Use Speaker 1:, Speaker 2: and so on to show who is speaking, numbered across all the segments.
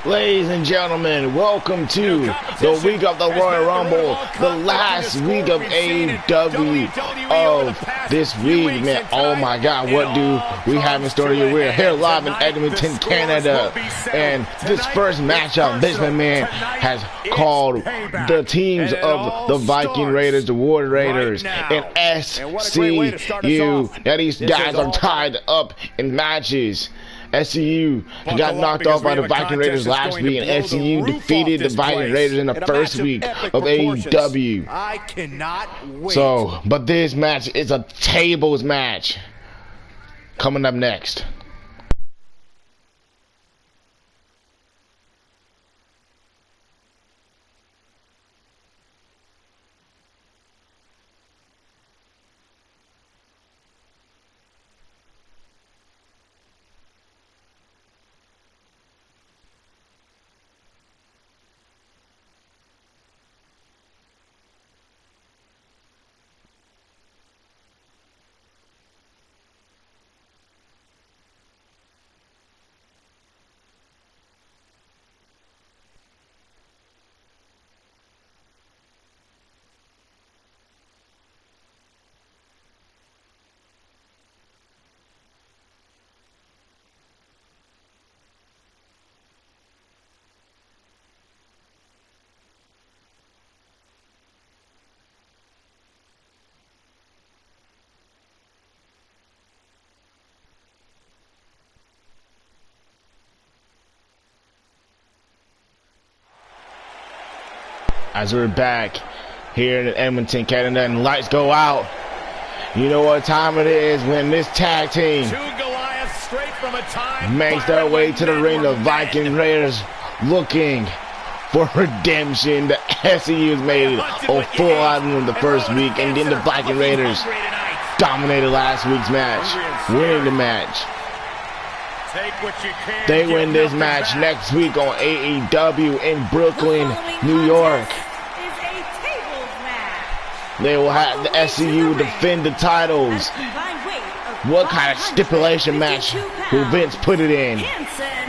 Speaker 1: Ladies and gentlemen, welcome to the week of the Royal Rumble, the last week of AEW of this week, man. Oh my God, what do we have in store here? We're here live in Edmonton, Canada, and this first matchup, this man has called the teams of the Viking Raiders, the War Raiders, and SCU. Now these guys are tied up in matches. SCU got knocked off by the Viking Raiders last week, and SCU defeated the Viking Raiders in the first week of AEW.
Speaker 2: I cannot wait.
Speaker 1: So, but this match is a tables match. Coming up next. As we're back here in Edmonton, Canada, and lights go out. You know what time it is when this tag team makes their way to the ring. The Viking Raiders looking for redemption. The SCU has made a full out in the first week, and then the Viking Raiders dominated last week's match, winning the match. They win this match next week on AEW in Brooklyn, New York. They will have the SCU defend the titles. What kind of stipulation match will Vince put it in?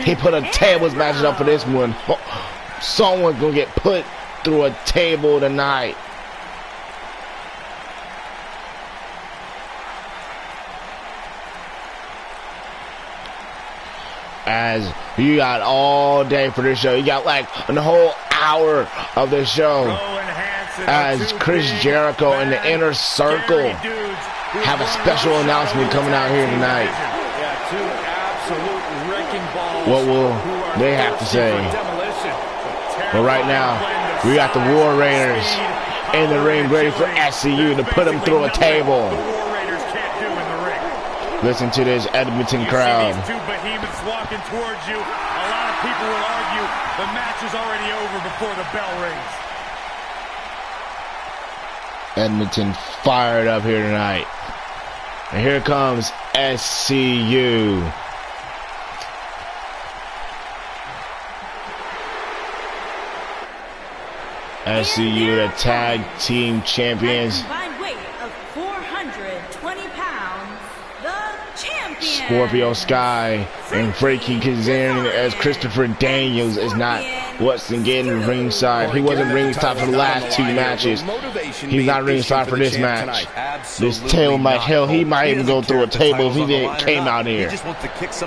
Speaker 1: He put a tables match up for this one. Someone's gonna get put through a table tonight. As you got all day for this show, you got like a whole hour of the show. As Chris Jericho and the Inner Circle have a special announcement coming out here tonight. What will they have to say? But right now, we got the War Raiders in the ring ready for SCU to put them through a table. Listen to this Edmonton crowd.
Speaker 2: Walking towards you, a lot of people will argue the match is already over before the bell rings.
Speaker 1: Edmonton fired up here tonight. And here comes SCU. SCU, the tag team champions. Scorpio Sky and Frankie Kazarian, as Christopher Daniels is not what's getting ringside. He wasn't ringside for the last two matches. He's not ringside for this match. This table match, hell, he might even go through a table if he came out here.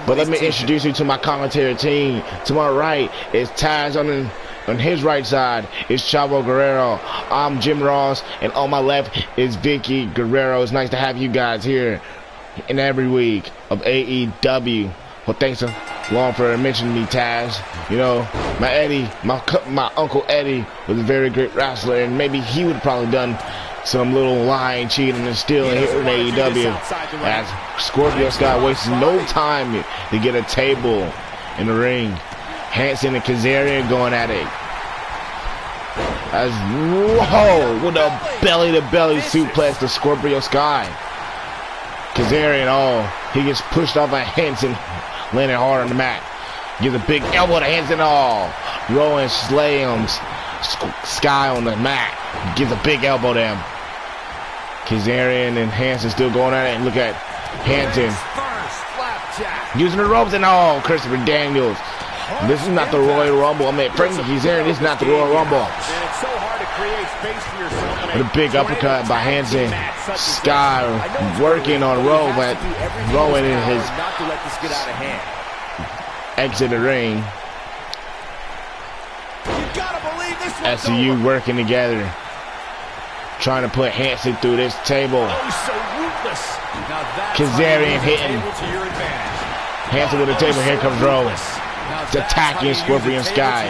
Speaker 1: But let me introduce you to my commentary team. To my right is Taz on his right side is Chavo Guerrero. I'm Jim Ross, and on my left is Vicky Guerrero. It's nice to have you guys here in every week of AEW. Well, thanks a lot for mentioning me, Taz. You know, my Uncle Eddie was a very great wrestler, and maybe he would have probably done some little lying, cheating, and stealing here in AEW. As Scorpio Sky wastes no time to get a table in the ring. Hanson and Kazarian going at it. As, whoa, with a belly-to-belly suplex to Scorpio Sky. Kazarian, he gets pushed off by Hanson, landing hard on the mat. Gives a big elbow to Hanson, Rowan slams Sky on the mat. Gives a big elbow to him. Kazarian and Hanson still going at it. And look at Hanson using the ropes and Christopher Daniels This is not the Royal Rumble. I mean, Frankie Kazarian, this is not the Royal Rumble.
Speaker 2: It's so hard to create space for yourself.
Speaker 1: With a big uppercut by Hansen. Sky working on Rowe, but Rowan in his exit the ring. SCU working together, trying to put Hansen through this table. Kazarian hitting. Hansen with the table. Here comes Rowe. It's attacking Scorpion Sky.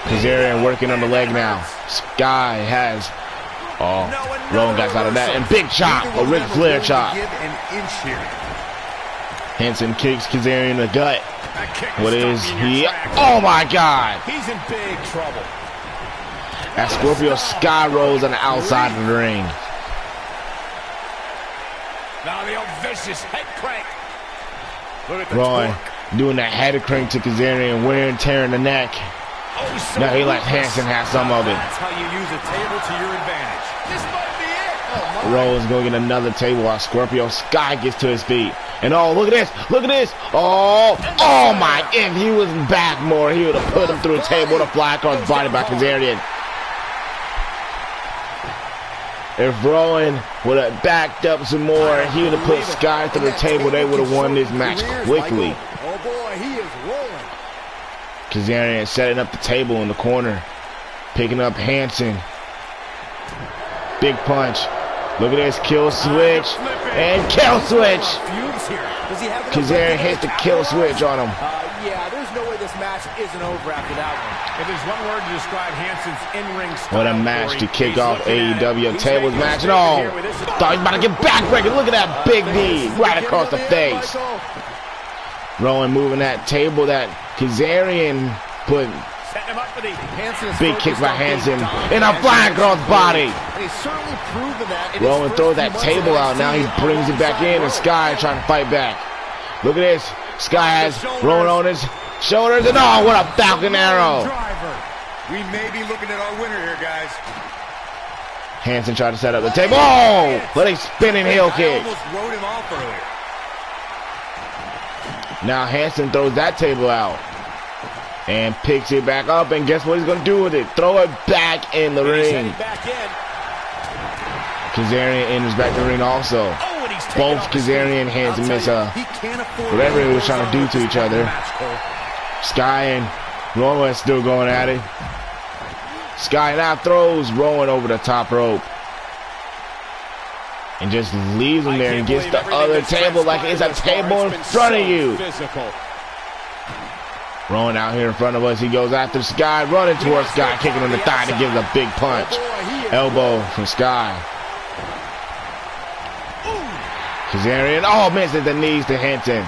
Speaker 1: Kazarian working on the leg now. Sky has. Oh, Rowan got out of that. And big chop. A Ric Flair chop. Hansen kicks Kazarian in the gut. What is he? Oh my God!
Speaker 2: He's in big trouble.
Speaker 1: As Scorpio Sky rolls on the outside of the ring.
Speaker 2: Now the old vicious head crank. Look at the
Speaker 1: Rowan doing that head crank to Kazarian, wear and tearing the neck. Now he lets Hansen have some of it.
Speaker 2: That's how you use a table to your advantage. This might be it.
Speaker 1: Rowan's going to get another table while Scorpio Sky gets to his feet. And oh, look at this. Look at this. Oh my. If he was back more, he would have put him through the table with a fly across his body by Kazarian. If Rowan would have backed up some more, he would have put Sky through the table. They would have won this match quickly.
Speaker 2: Oh boy, he is rolling.
Speaker 1: Kazarian setting up the table in the corner. Picking up Hansen. Big punch. Look at this. Kill switch. And kill switch. Kazarian hits the kill switch on him.
Speaker 2: Yeah, there's no way this match isn't over after that one. If there's one word to describe Hansen's in-ring style,
Speaker 1: what a match to kick off AEW tables match. And oh, thought he was about to get backbreaker. Look at that big knee right across the face. Rowan moving that table that Kazarian put. Big kick by Hansen and a fly across body. Rowan throws that table out. Now he brings it back in, and Sky trying to fight back. Look at this. Sky has Rowan on his shoulders, and oh, what a Falcon Arrow.
Speaker 2: We may be looking at our winner here, guys.
Speaker 1: Hansen tried to set up the table. Oh, what a spinning heel kick.
Speaker 2: Almost wrote him off earlier.
Speaker 1: Now Hansen throws that table out and picks it back up, and guess what he's going to do with it? Throw it back in the ring. Kazarian enters back in the ring also. Both Kazarian and Hansen miss whatever he was trying to do to each other. Sky and Rowan still going at it. Sky now throws Rowan over the top rope and just leaves him there and gets the other table like it's a table in front of you. Rowan out here in front of us. He goes after Sky, running towards Sky, kicking on the thigh to give him a big punch. Elbow from Sky. Kazarian, oh, misses the knees to Hansen.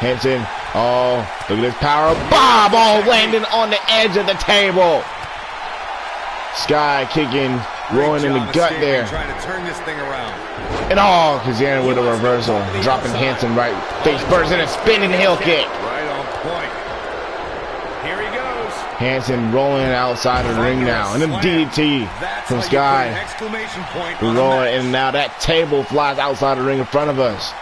Speaker 1: Hansen, oh, look at this power bomb, oh, landing on the edge of the table. Sky kicking Rowan in the gut there.
Speaker 2: Trying to turn this thing around.
Speaker 1: And oh, Kazarian with a reversal, dropping Hansen right face first and a spinning heel kick.
Speaker 2: Right on point. Here he goes.
Speaker 1: Hansen rolling outside of the ring now, and then DDT from Sky. Rowan, and now that table flies outside the ring in front of us.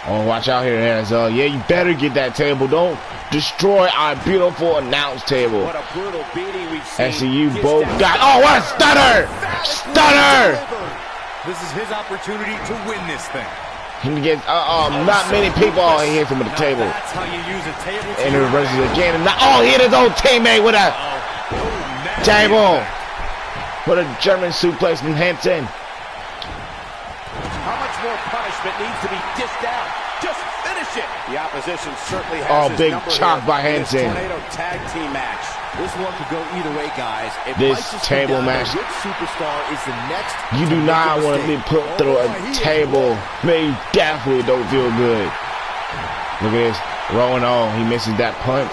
Speaker 1: Oh, watch out here, Hazel. Yeah, you better get that table. Don't destroy our beautiful announce table.
Speaker 2: What a brutal beating we've seen.
Speaker 1: SCU both got. Oh, what a stunner! Stunner!
Speaker 2: This is his opportunity to win this thing.
Speaker 1: He gets not many people. Oh, he hits him with the table.
Speaker 2: That's how you use a table.
Speaker 1: And he reverses again. And oh, he hit his own teammate with a table. What a German suplex from Hansen.
Speaker 2: How much more punishment needs to be dished out? Just finish it. The opposition certainly has his
Speaker 1: big
Speaker 2: number
Speaker 1: chop
Speaker 2: here
Speaker 1: by
Speaker 2: in this
Speaker 1: Hansen.
Speaker 2: Tornado tag team match. This one could go either way, guys. It
Speaker 1: this
Speaker 2: might just
Speaker 1: table
Speaker 2: come down
Speaker 1: match,
Speaker 2: to which superstar is the next.
Speaker 1: You do not want to be put through a table. Man, you definitely don't feel good. Look at this. Rowan, oh, he misses that punch.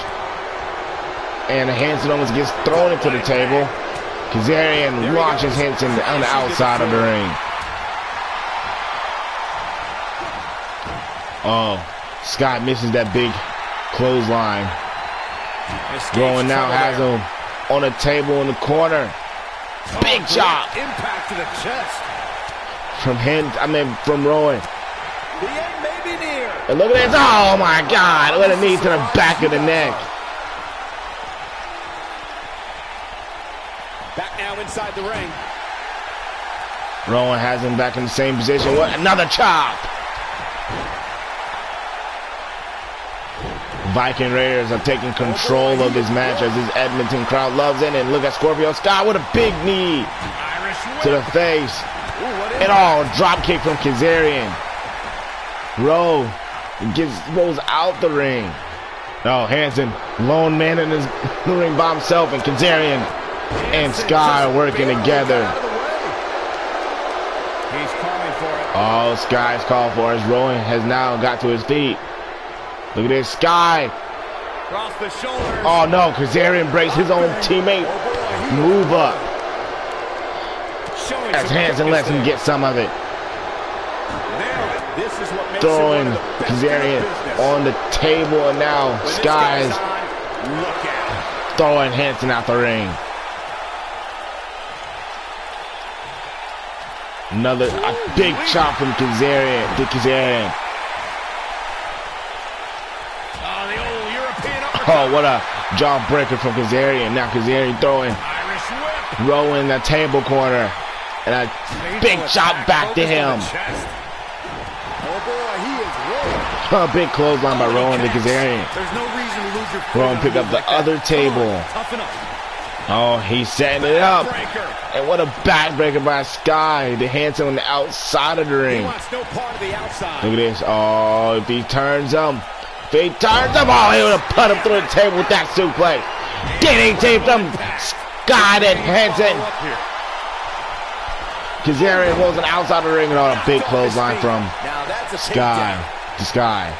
Speaker 1: And Hansen almost gets thrown into the table. Kazarian launches Hansen on the outside of the ring. Oh, Scott misses that big clothesline. Rowan now has him on a table in the corner. Big chop.
Speaker 2: Impact to the chest.
Speaker 1: From Rowan.
Speaker 2: The end may be near.
Speaker 1: And look at this. Oh my God. What a knee to the back of the neck.
Speaker 3: Back now inside the ring.
Speaker 1: Rowan has him back in the same position. What? Another chop. Viking Raiders are taking control of this match as this Edmonton crowd loves it. And look at Scorpio Sky with a big knee to the face. And drop kick from Kazarian. Rowe rolls out the ring. Oh, Hansen, lone man in his ring by himself, and Kazarian and Sky are working together.
Speaker 3: He's calling for it.
Speaker 1: Oh, Sky's called for it. Rowan has now got to his feet. Look at this, Sky.
Speaker 2: Across the shoulders.
Speaker 1: Oh no, Kazarian breaks his own teammate. Move up. As Hansen lets him get some of it. Throwing Kazarian on the table, and now Sky's throwing Hansen out the ring. Another big chop from Kazarian to Kazarian. Oh, what a jawbreaker from Kazarian. Now Kazarian throwing Rowan in the table corner. And a big chop back to him. A big clothesline by Rowan to Kazarian. Rowan pick up the other table. Oh, he's setting it up. And what a backbreaker by Sky. The Hansen on the outside of the ring. Look at this. Oh, if he turns him. Oh, he would have put him through the table with that suplex. DDT from Sky to Hansen. Kazarian rolls an outside the ring, and a big clothesline from Sky to Sky.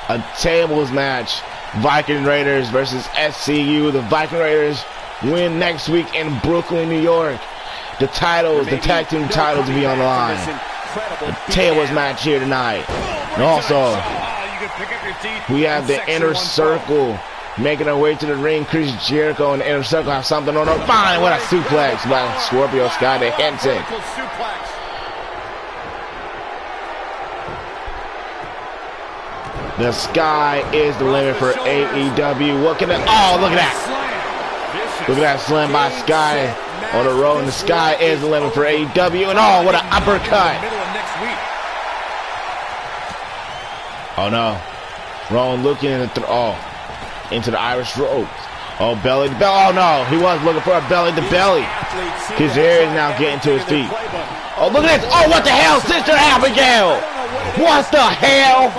Speaker 1: A tables match. Viking Raiders versus SCU. The Viking Raiders win next week in Brooklyn, New York. The titles, the tag team titles will be on the line. The tables match here tonight. And also, we have the Inner Circle making their way to the ring. Chris Jericho and the Inner Circle have something on their mind. What a suplex by Scorpio Sky to Hansen. The sky is the limit for AEW. What can it? Oh, look at that. Look at that slam by Sky on the road. And the sky is the limit for AEW. And oh, what an uppercut. Oh no. Rowan looking at the into the Irish rope. Oh, belly to belly. Oh no, he was looking for a belly to belly. Kazarian is now getting to his feet. Oh, look at this. Oh, what the hell, Sister Abigail? What the hell?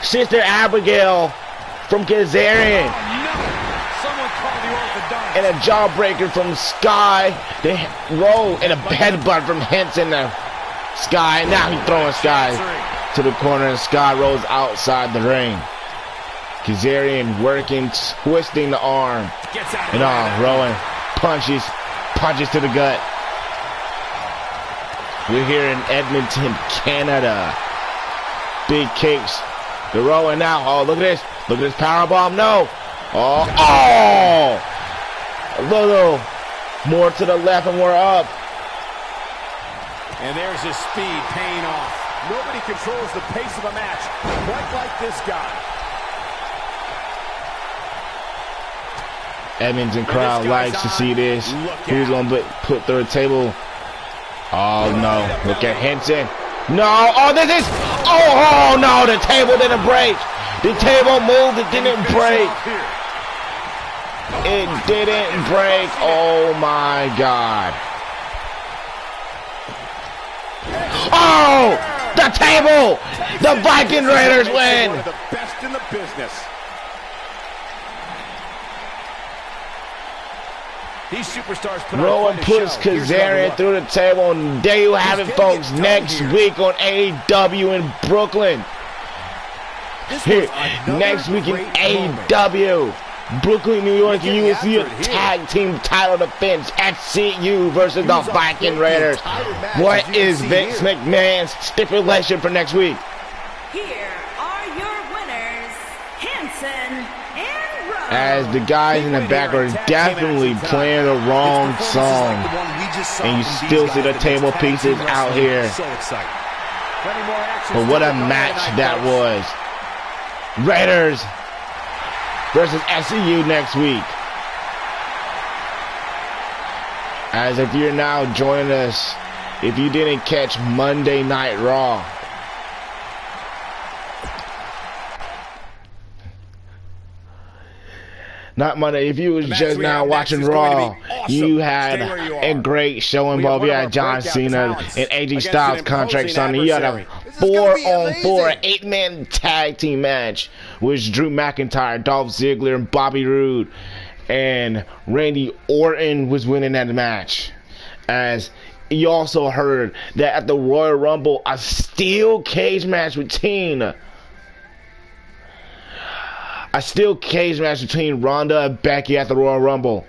Speaker 1: Sister Abigail from Kazarian. And a jawbreaker from Sky. They roll and a headbutt from Hansen to Sky. Now he's throwing Sky to the corner, and Sky rolls outside the ring. Kazarian working, twisting the arm. And Rowan punches to the gut. We're here in Edmonton, Canada. Big kicks. The Rowan now. Oh, look at this. Look at this powerbomb. No. Oh. A little more to the left, and we're up.
Speaker 3: And there's his speed paying off. Nobody controls the pace of a match quite like this guy.
Speaker 1: Edmonton crowd likes to see this. Who's going to put through a table? Oh, no. Look at Hansen. No. Oh, this is. Oh, no. The table didn't break. The table moved. It didn't break. It didn't break. Oh, my God. Oh, the table. The Viking Raiders win.
Speaker 3: One of the best in the business. These superstars put
Speaker 1: Rowan puts Kazarian through the table, and there you have it, folks. Next week on AEW in Brooklyn. Here, next week in AEW, Brooklyn, New York, you will see a tag team title defense at CU versus the Viking Raiders. What is Vince McMahon's stipulation for next week?
Speaker 4: Here are your winners, Hansen and Rowe.
Speaker 1: As the guys in the back are definitely playing the wrong song. And you still see the table pieces out here.
Speaker 3: So exciting.
Speaker 1: But what a match that was. Raiders versus SCU next week. As if you're now joining us, if you didn't catch Monday Night Raw, not Monday, if you was just now watching Raw, awesome. You had a great showing. Both you had John Cena and AJ Styles contract signing. You had a 4-on-4 8-man tag team match with Drew McIntyre, Dolph Ziggler, and Bobby Roode. And Randy Orton was winning that match. As you also heard that at the Royal Rumble, a steel cage match between Ronda and Becky at the Royal Rumble.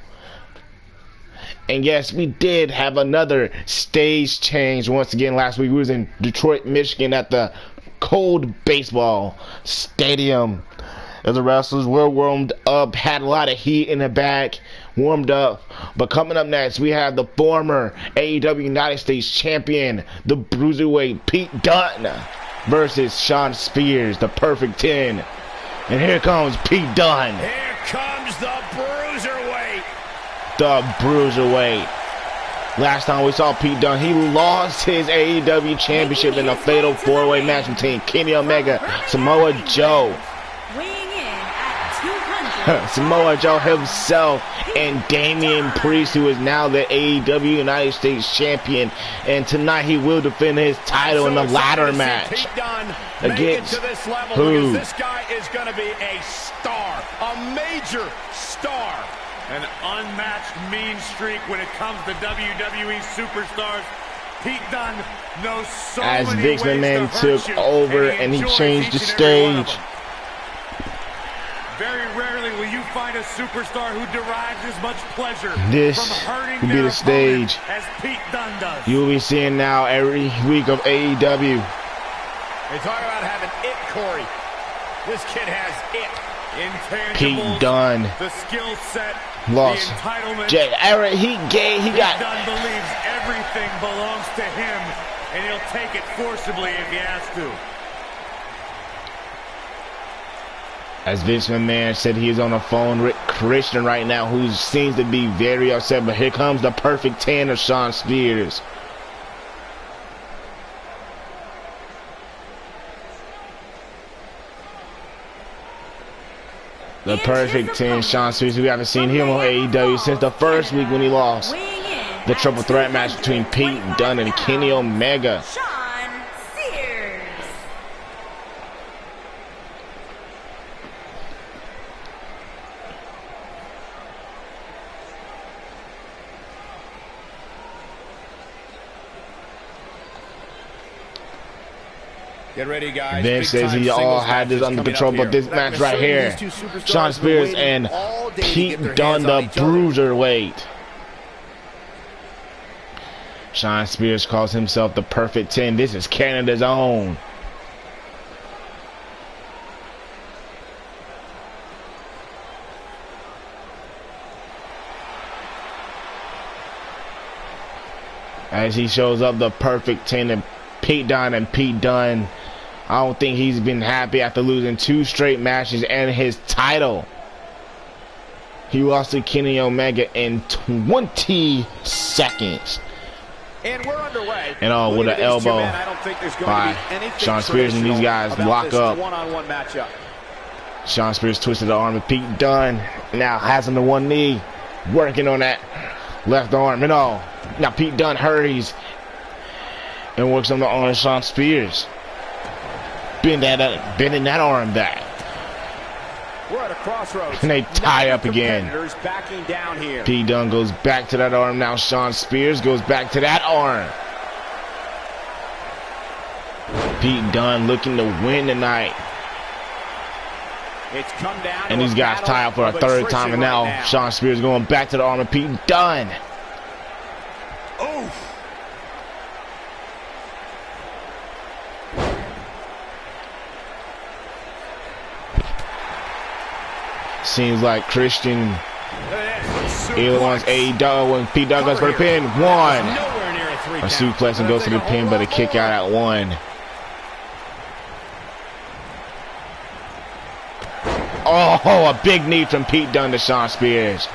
Speaker 1: And yes, we did have another stage change once again last week. We was in Detroit, Michigan at the Cold Baseball Stadium. As the wrestlers were warmed up, had a lot of heat in the back, warmed up. But coming up next, we have the former AEW United States Champion, the Bruiserweight Pete Dunne, versus Shawn Spears, the Perfect 10. And here comes Pete Dunne.
Speaker 3: Here comes the Bruiserweight.
Speaker 1: The Bruiserweight. Last time we saw Pete Dunne, he lost his AEW Championship in a fatal 4-way match between Kenny Omega, Samoa Joe, Samoa Joe himself, and Damian Priest, who is now the AEW United States Champion. And tonight he will defend his title in the ladder match against who?
Speaker 3: This guy is going to be a star, a major star.
Speaker 2: An unmatched mean streak when it comes to WWE superstars. Pete Dunne knows so
Speaker 1: as
Speaker 2: many
Speaker 1: Vince
Speaker 2: ways
Speaker 1: McMahon
Speaker 2: to hurt
Speaker 1: took
Speaker 2: you,
Speaker 1: over
Speaker 2: and
Speaker 1: and he
Speaker 2: enjoys
Speaker 1: changed the
Speaker 2: each and every one of
Speaker 1: stage.
Speaker 2: them. Very rarely will you find a superstar who derives as much pleasure
Speaker 1: This
Speaker 2: from hurting
Speaker 1: will be
Speaker 2: their
Speaker 1: the stage
Speaker 2: as Pete Dunne does.
Speaker 1: you will be seeing now every week of AEW.
Speaker 3: They talk about having it, Corey. This kid has it.
Speaker 2: Intangibles,
Speaker 1: Pete Dunne
Speaker 2: the skill set,
Speaker 1: lost.
Speaker 2: the entitlement.
Speaker 1: He
Speaker 2: Pete
Speaker 1: got.
Speaker 2: Dunne believes everything belongs to him, and he'll take it forcibly if he has to.
Speaker 1: As Vince McMahon said, he is on the phone with Christian right now, who seems to be very upset. But here comes the Perfect 10 of Shawn Spears. The Perfect 10, Shawn Spears. We haven't seen him on AEW since the first week when he lost the triple threat match between Pete Dunne and Kenny Omega.
Speaker 4: Shawn Spears.
Speaker 3: Get ready, guys.
Speaker 1: Vince says he all had this under control, but this match right here, Shawn Spears and Pete Dunne, the Bruiserweight. Shawn Spears calls himself the Perfect 10. This is Canada's own. As he shows up, the Perfect 10 and Pete Dunne, I don't think he's been happy after losing 2 straight matches and his title. He lost to Kenny Omega in 20 seconds.
Speaker 3: And we're underway.
Speaker 1: And with an elbow by Shawn Spears, and these guys lock up.
Speaker 3: One-on-one matchup.
Speaker 1: Shawn Spears twisted the arm of Pete Dunne. Now has him to one knee, working on that left arm and all. Now Pete Dunne hurries and works on the arm of Shawn Spears. Bending that arm back.
Speaker 3: We're at a crossroads.
Speaker 1: And they tie up again.
Speaker 3: Backing down here.
Speaker 1: Pete Dunne goes back to that arm. Now Shawn Spears goes back to that arm. Pete Dunne looking to win tonight.
Speaker 3: It's come down
Speaker 1: and these guys tie up for a third time. And now Shawn Spears going back to the arm of Pete Dunne.
Speaker 3: Oof.
Speaker 1: Seems like Christian Either one's AEW when Pete Dunne goes for the pin. One. A suplex and goes to the pin, but a kick out at 1. Oh, a big knee from Pete Dunne to Shawn Spears.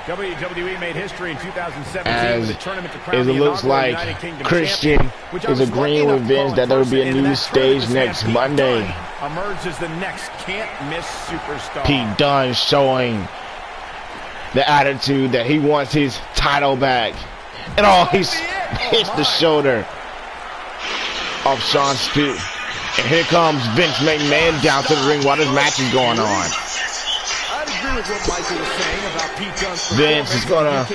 Speaker 3: WWE made history in 2017
Speaker 1: as
Speaker 3: with a tournament to crown
Speaker 1: it
Speaker 3: the
Speaker 1: looks
Speaker 3: inaugural
Speaker 1: like
Speaker 3: United Kingdom
Speaker 1: Christian
Speaker 3: champion,
Speaker 1: is agreeing with Vince that there will be a new stage next Monday.
Speaker 3: Emerged as the next can't-miss superstar.
Speaker 1: Pete Dunne showing the attitude that he wants his title back. And he's hits the shoulder of Shawn Spears. And here comes Vince McMahon down to the ring while this match is going on. Vince is gonna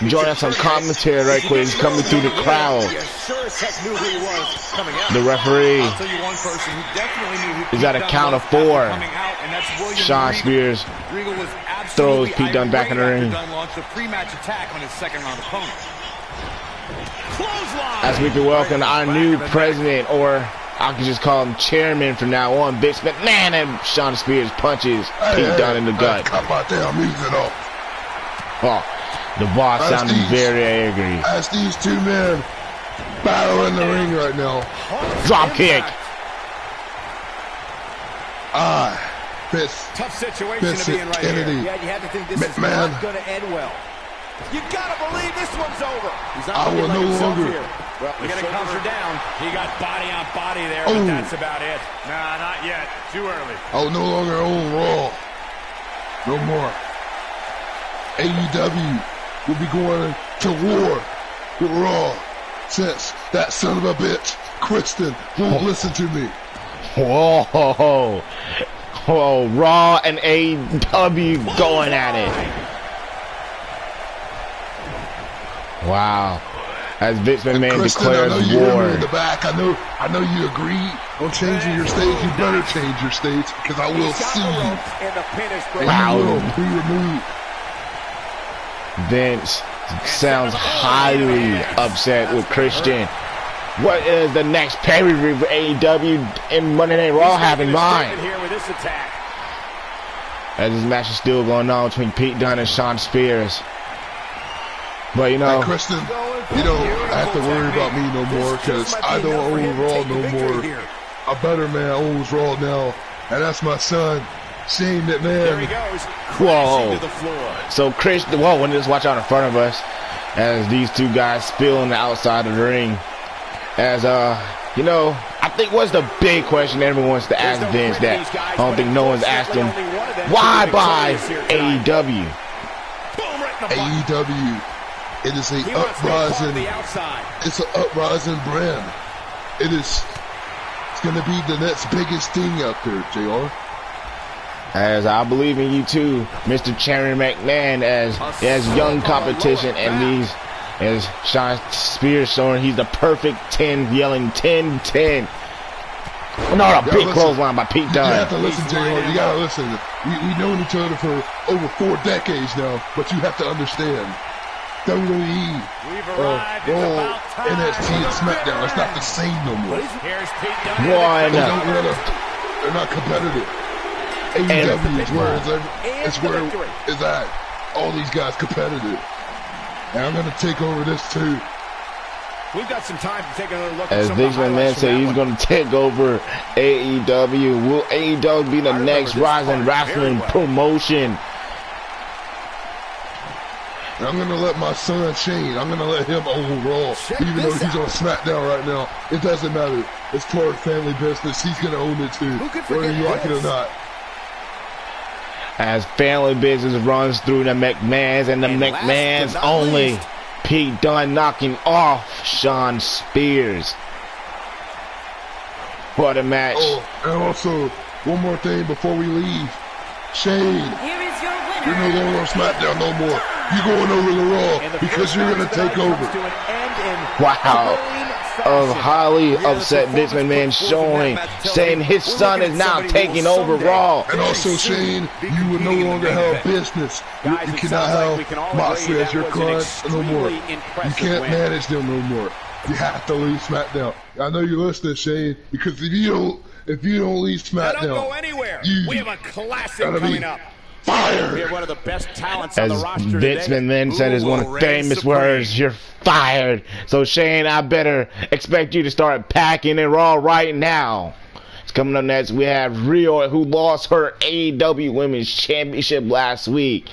Speaker 1: join us on commentary right quick. He's coming through the crowd. The referee is at a count of 4. Shawn Spears throws Pete Dunne back in the ring. As we can welcome our new president, or I can just call him chairman from now on, Vince McMahon, and Shawn Spears punches Pete Dunne in the gut. Oh, the boss sounded very angry.
Speaker 5: As these two men battle in the ring right now.
Speaker 1: Drop kick.
Speaker 3: Tough situation to be in right
Speaker 5: Kennedy.
Speaker 3: here. Yeah, you have to think this is not going to end well. You gotta believe this one's over. He's not
Speaker 5: I will no longer.
Speaker 3: Well, we gotta calm her down. He got body on body there, but that's about it.
Speaker 2: Nah, not yet. Too early.
Speaker 5: I will no longer own Raw. No more. AEW will be going to war with Raw since that son of a bitch, Kristen, won't listen to me.
Speaker 1: Whoa. Whoa, Raw and AEW going at it. Wow. As Vince McMahon declares war.
Speaker 5: In the back. I know you agree on changing your stage. You better change your stage because I will sue you.
Speaker 1: Wow.
Speaker 5: You will be removed.
Speaker 1: Vince sounds highly upset with Christian. What is the next pay-per-view for AEW and Monday Night Raw have in mind? As this match is still going on between Pete Dunne and Shawn Spears. But you know,
Speaker 5: hey, Kristen, you don't have to worry about me no more because I don't own Raw no more. A better man owns Raw now, and that's my son, Shane McMahon.
Speaker 3: There he goes.
Speaker 1: Whoa.
Speaker 3: To the floor.
Speaker 1: So Christian, whoa, when just watch out in front of us as these two guys spill on the outside of the ring. As you know, I think what's the big question everyone wants to ask Vince that I don't think no one's asked him. Why buy AEW?
Speaker 5: AEW. It is a uprising. It's an uprising brand. It's going to be the next biggest thing out there, JR.
Speaker 1: As I believe in you too, Mr. Chairman McMahon, as young competition, and these as Shawn Spears showing he's the perfect 10, yelling 10-10. No, a big clothesline by Pete Dunne.
Speaker 5: You have to listen, JR. You gotta listen. We've known each other for over 4 decades now, but you have to understand. WWE, Raw, NXT, and Smackdown. It's not the same no more.
Speaker 1: One.
Speaker 5: They're not competitive. AEW is where it's at. All these guys competitive. And I'm going to take over this too.
Speaker 3: We've got some time to take another look
Speaker 1: at some Vince McMahon said he's going to take over AEW. Will AEW be the next rising wrestling promotion?
Speaker 5: I'm going to let my son Shane, I'm going to let him own Raw. Even though he's on Smackdown right now. It doesn't matter. It's part of family business. He's going to own it too, whether you like it or not.
Speaker 1: As family business runs through the McMahons and the McMahons only. Pete Dunne knocking off Shawn Spears. What a match.
Speaker 5: Oh, and also, one more thing before we leave. Shane, you're no longer on Smackdown no more. You're going over to Raw because you're going to take over.
Speaker 1: Wow. Of highly upset Vince McMahon saying his son is now taking over Raw.
Speaker 5: And also, Shane, you will no longer have business. You cannot have Moxley as your client no more. You can't manage them no more. You have to leave SmackDown. I know you're listening, Shane, because if you don't leave SmackDown,
Speaker 3: don't go anywhere. We have a classic coming up.
Speaker 5: fired.
Speaker 3: We have one of the best talents
Speaker 1: As
Speaker 3: on the roster
Speaker 1: Vince
Speaker 3: today.
Speaker 1: McMahon said his one of the famous words, "You're fired." So Shane, I better expect you to start packing it Raw right now. It's coming up next. We have Rio, who lost her AEW Women's Championship last week.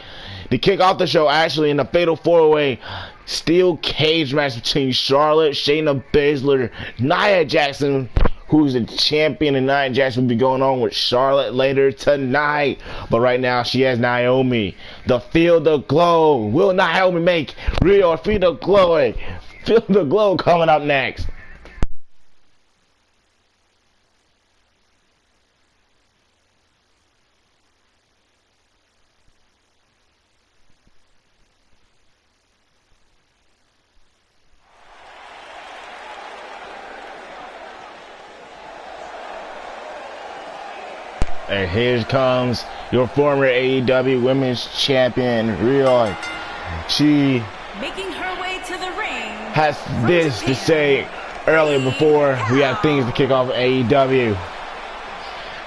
Speaker 1: To kick off the show, actually, in a fatal 4-way steel cage match between Charlotte, Shayna Baszler, Nia Jackson, who's the champion, and Nia Jackson will be going on with Charlotte later tonight. But right now, she has Naomi. The Feel the Glow. Will Naomi make Rio feel the glow? Feel the Glow coming up next. And here comes your former AEW Women's Champion, Rio. She
Speaker 4: Making her way to the ring.
Speaker 1: has this to say earlier before we have things to kick off AEW.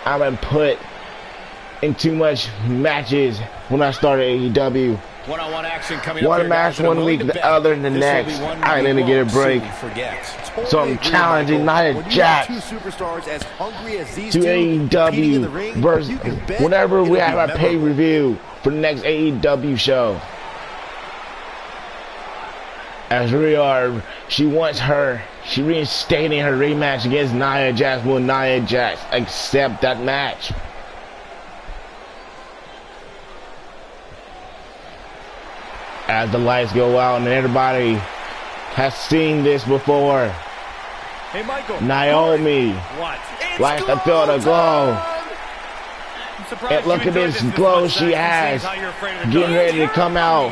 Speaker 1: I've been put in too much matches when I started AEW.
Speaker 3: One-on-one action coming
Speaker 1: One
Speaker 3: up here,
Speaker 1: match
Speaker 3: guys, and I'm
Speaker 1: one
Speaker 3: willing
Speaker 1: week,
Speaker 3: to
Speaker 1: the
Speaker 3: bet
Speaker 1: other the
Speaker 3: this will
Speaker 1: next.
Speaker 3: be one
Speaker 1: I ain't gonna
Speaker 3: we
Speaker 1: get a
Speaker 3: won't
Speaker 1: break.
Speaker 3: soon forget.
Speaker 1: So I'm challenging Nia Jax to AEW versus whenever we have our pay-per-view for the next AEW show. As Rio, she reinstating her rematch against Nia Jax. Will Nia Jax accept that match? As the lights go out and everybody has seen this before.
Speaker 2: Hey, Michael.
Speaker 1: Naomi,
Speaker 2: What?
Speaker 1: like to feel the glow. And look at this glow she has, getting ready to come out.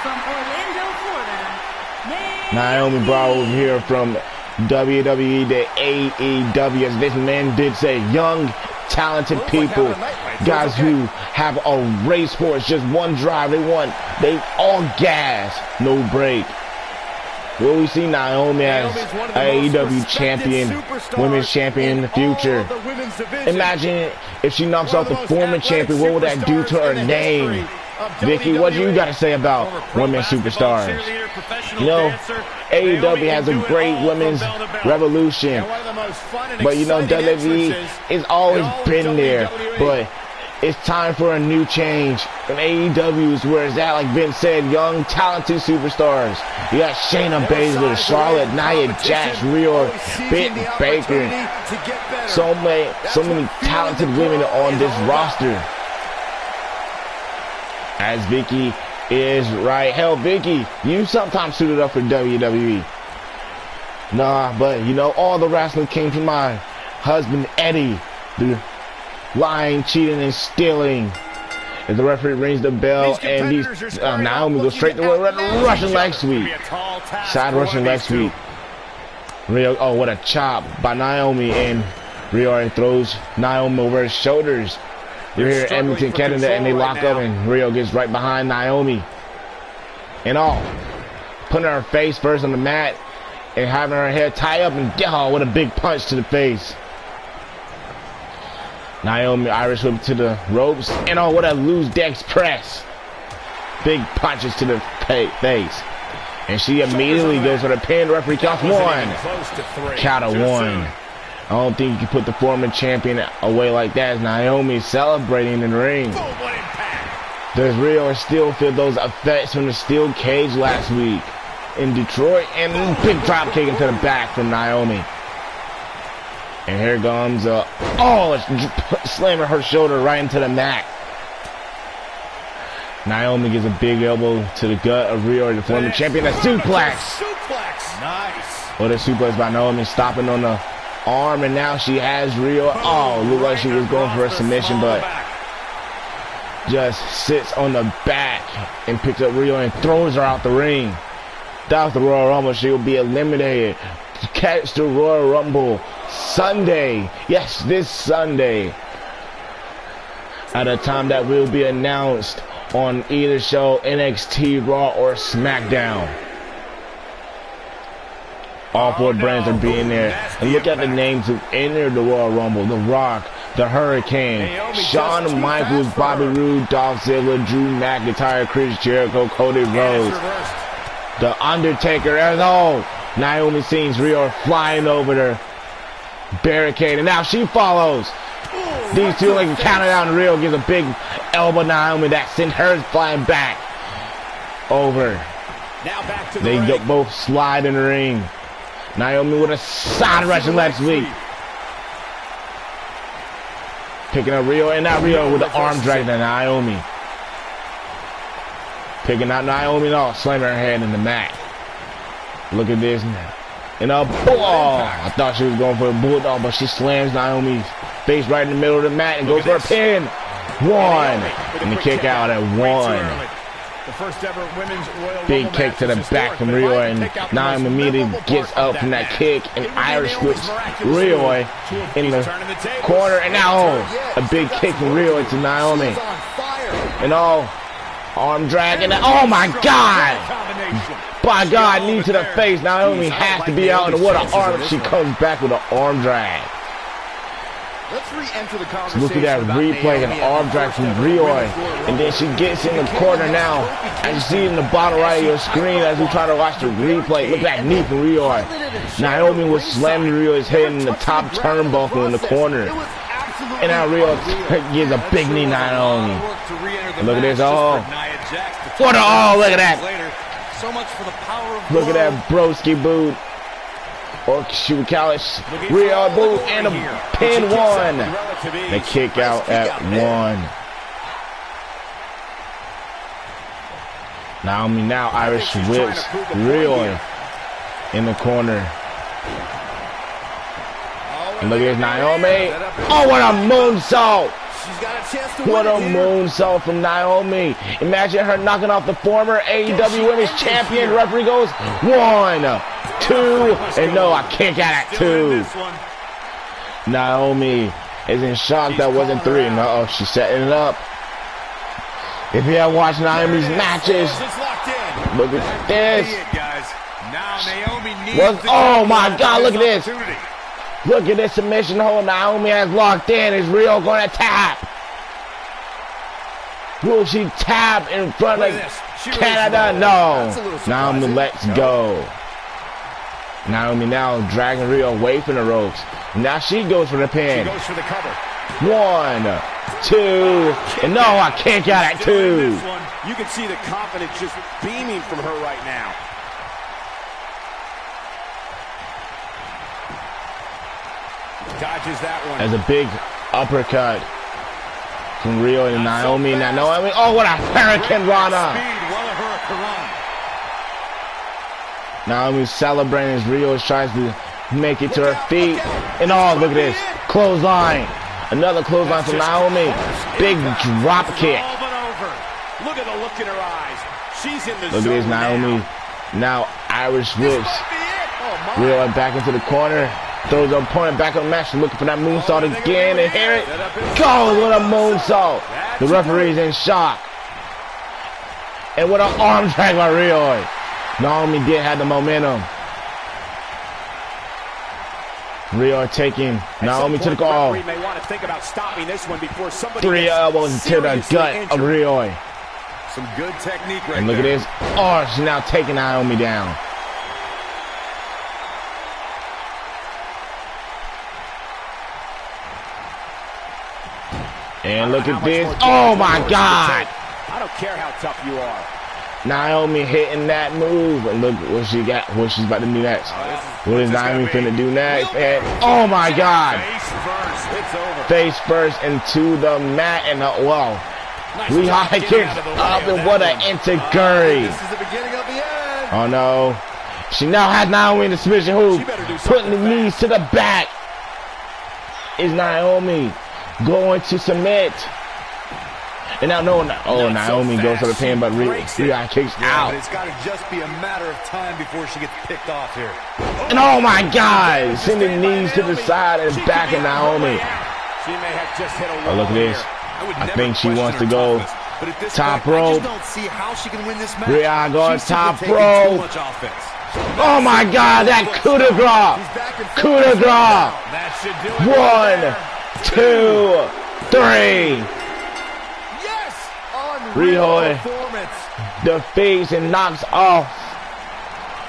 Speaker 4: From Orlando, Florida,
Speaker 1: Naomi brought over here from WWE to AEW, as this man did say, young, talented people, guys who have a race horse, just one drive. They all gas, no break. Will we see Naomi as AEW champion, women's champion in the future? Imagine if she knocks off the former champion, what would that do to her name? Vicky, what do you got to say about women superstars? You know, AEW has a great women's revolution, but you know, WWE has always been there, but it's time for a new change. And AEW is where it's at, like Vince said, young, talented superstars. You got Shayna Baszler, Charlotte, Nia Jax, Rio, Britt Baker. So many talented women on this roster. As Vicky is right. Hell, Vicky, you sometimes suited up for WWE. Nah, but you know, all the wrestling came from my husband, Eddie. The lying, cheating, and stealing. As the referee rings the bell, and these Naomi goes straight to Russian leg sweep. Side Russian leg sweep. Rio, oh, what a chop by Naomi, and Rio throws Naomi over his shoulders. You're here at Edmonton, Canada, and they lock up, and Rio gets right behind Naomi. And all, putting her face first on the mat, and having her hair tie up, and oh, what a big punch to the face. Naomi Irish whip to the ropes, and oh, what a loose Dex press. Big punches to the face. And she immediately goes for the pin. Referee counts one. Count of one. I don't think you can put the former champion away like that, as Naomi celebrating in the ring. Does Rio still feel those effects from the steel cage last week in Detroit? And big drop kick into the back from Naomi. And here comes slamming her shoulder right into the mat. Naomi gives a big elbow to the gut of Rio, the former champion. A suplex.
Speaker 3: Nice.
Speaker 1: What a suplex by Naomi, stopping on the arm, and now she has Rio. Oh, looked like she was going for a submission, but just sits on the back and picks up Rio and throws her out the ring. That was the Royal Rumble. She will be eliminated. Catch the Royal Rumble Sunday. Yes, this Sunday. At a time that will be announced on either show, NXT, Raw, or Smackdown. All four brands are being there. And look at the names who entered the Royal Rumble. The Rock, The Hurricane, Shawn Michaels, Bobby Roode, Dolph Ziggler, Drew McIntyre, Chris Jericho, Cody Rhodes, The Undertaker, and Naomi sees Rio flying over the barricade, and now she follows. These two like a countdown. Rio gives a big elbow to Naomi that sent her flying back over.
Speaker 3: Now back to
Speaker 1: they both slide in the ring. Naomi with a side Russian leg sweep. Picking up Rio, and now Rio with the arm drag to Naomi. Picking out Naomi, slamming her head in the mat. Look at this now. And a bulldog. I thought she was going for a bulldog, but she slams Naomi's face right in the middle of the mat and goes for a pin. 1. And the kick out at 1.
Speaker 3: The first ever women's Royal
Speaker 1: Big kick to the back from Rio, and Naomi immediately gets up from that kick and Irish whips Rio in the corner, and now a big kick from Rio into Naomi. And arm drag, and oh my God! By God, knee to the face. Naomi has to be out, and what an arm! She comes back with an arm drag.
Speaker 3: Let's re-enter the conversation.
Speaker 1: Look at that replay, an arm drag from Rio, and then she gets in the corner now. As you see in the bottom right of your screen, as we try to watch the replay, look at that knee from Rio. Naomi was slamming Rio's head in the top turnbuckle in the corner, and now Rio gives a big knee to Naomi. Look at this, what a look at that! Look at that broski boot. Or she would call it Rio boot and a pin 1. The kick out at 1. Naomi now Irish whips Rio in the corner. And look at Naomi. Oh, what a moonsault! What a moonsault from Naomi. Imagine her knocking off the former AEW Women's Champion. Referee goes 1, 2, and no, I kick out at 2. Naomi is in shock that wasn't 3. No, she's setting it up. If you have watched Naomi's matches, look at this. Oh my God, look at this. Look at this submission hold Naomi has locked in. Is Rio going to tap? Will she tap in front of Canada? No. Naomi lets go. Naomi now dragging Rio away from the ropes. Now she goes for the pin.
Speaker 3: She goes for the cover.
Speaker 1: 1, 2, and no, I kick out at 2.
Speaker 3: You can see the confidence just beaming from her right now. Dodges that one.
Speaker 1: As a big uppercut from Rio and Naomi. Now Naomi, what a Hurricane Rana! Naomi's celebrating as Rio tries to make it to her feet. And look at this. Clothesline. Another clothesline from Naomi. Big drop kick.
Speaker 3: Look at the look in her eyes. She's in the
Speaker 1: Look at this, Naomi. Now Irish whips. Rio back into the corner. Throws the opponent back on the mat. She's looking for that moonsault again. And here it goes with a moonsault. The referee's in shock. And with an arm drag by Rio. Naomi did have the momentum. Rio taking Naomi to the goal. 3 elbows to the gut of Rio.
Speaker 3: Some good technique right
Speaker 1: and look
Speaker 3: there.
Speaker 1: at this. She's now taking Naomi down. And look at this. Oh my God!
Speaker 3: I don't care how tough you are.
Speaker 1: Naomi hitting that move, and look what she got. What she's about to do next. What is Naomi finna do next? And oh my God! Face first into the mat, and we high kicks up, and what an enziguri!
Speaker 3: This is the beginning of the end.
Speaker 1: Oh no! She now has Naomi in the submission hold, putting the knees to the back. Is Naomi going to submit? And now Naomi goes for the pin, but Rio kicks out.
Speaker 2: But it's got to just be a matter of time before she gets picked off here.
Speaker 1: And oh my God, sending knees to the side and back of Naomi.
Speaker 3: She may have just hit a
Speaker 1: Look at this. I think she wants to go top rope. Rio going top rope. Oh my God, that coup de grace. Coup de grace. 1, 2, 3.
Speaker 3: Yes!
Speaker 1: Riho
Speaker 3: Performance.
Speaker 1: defeats and knocks off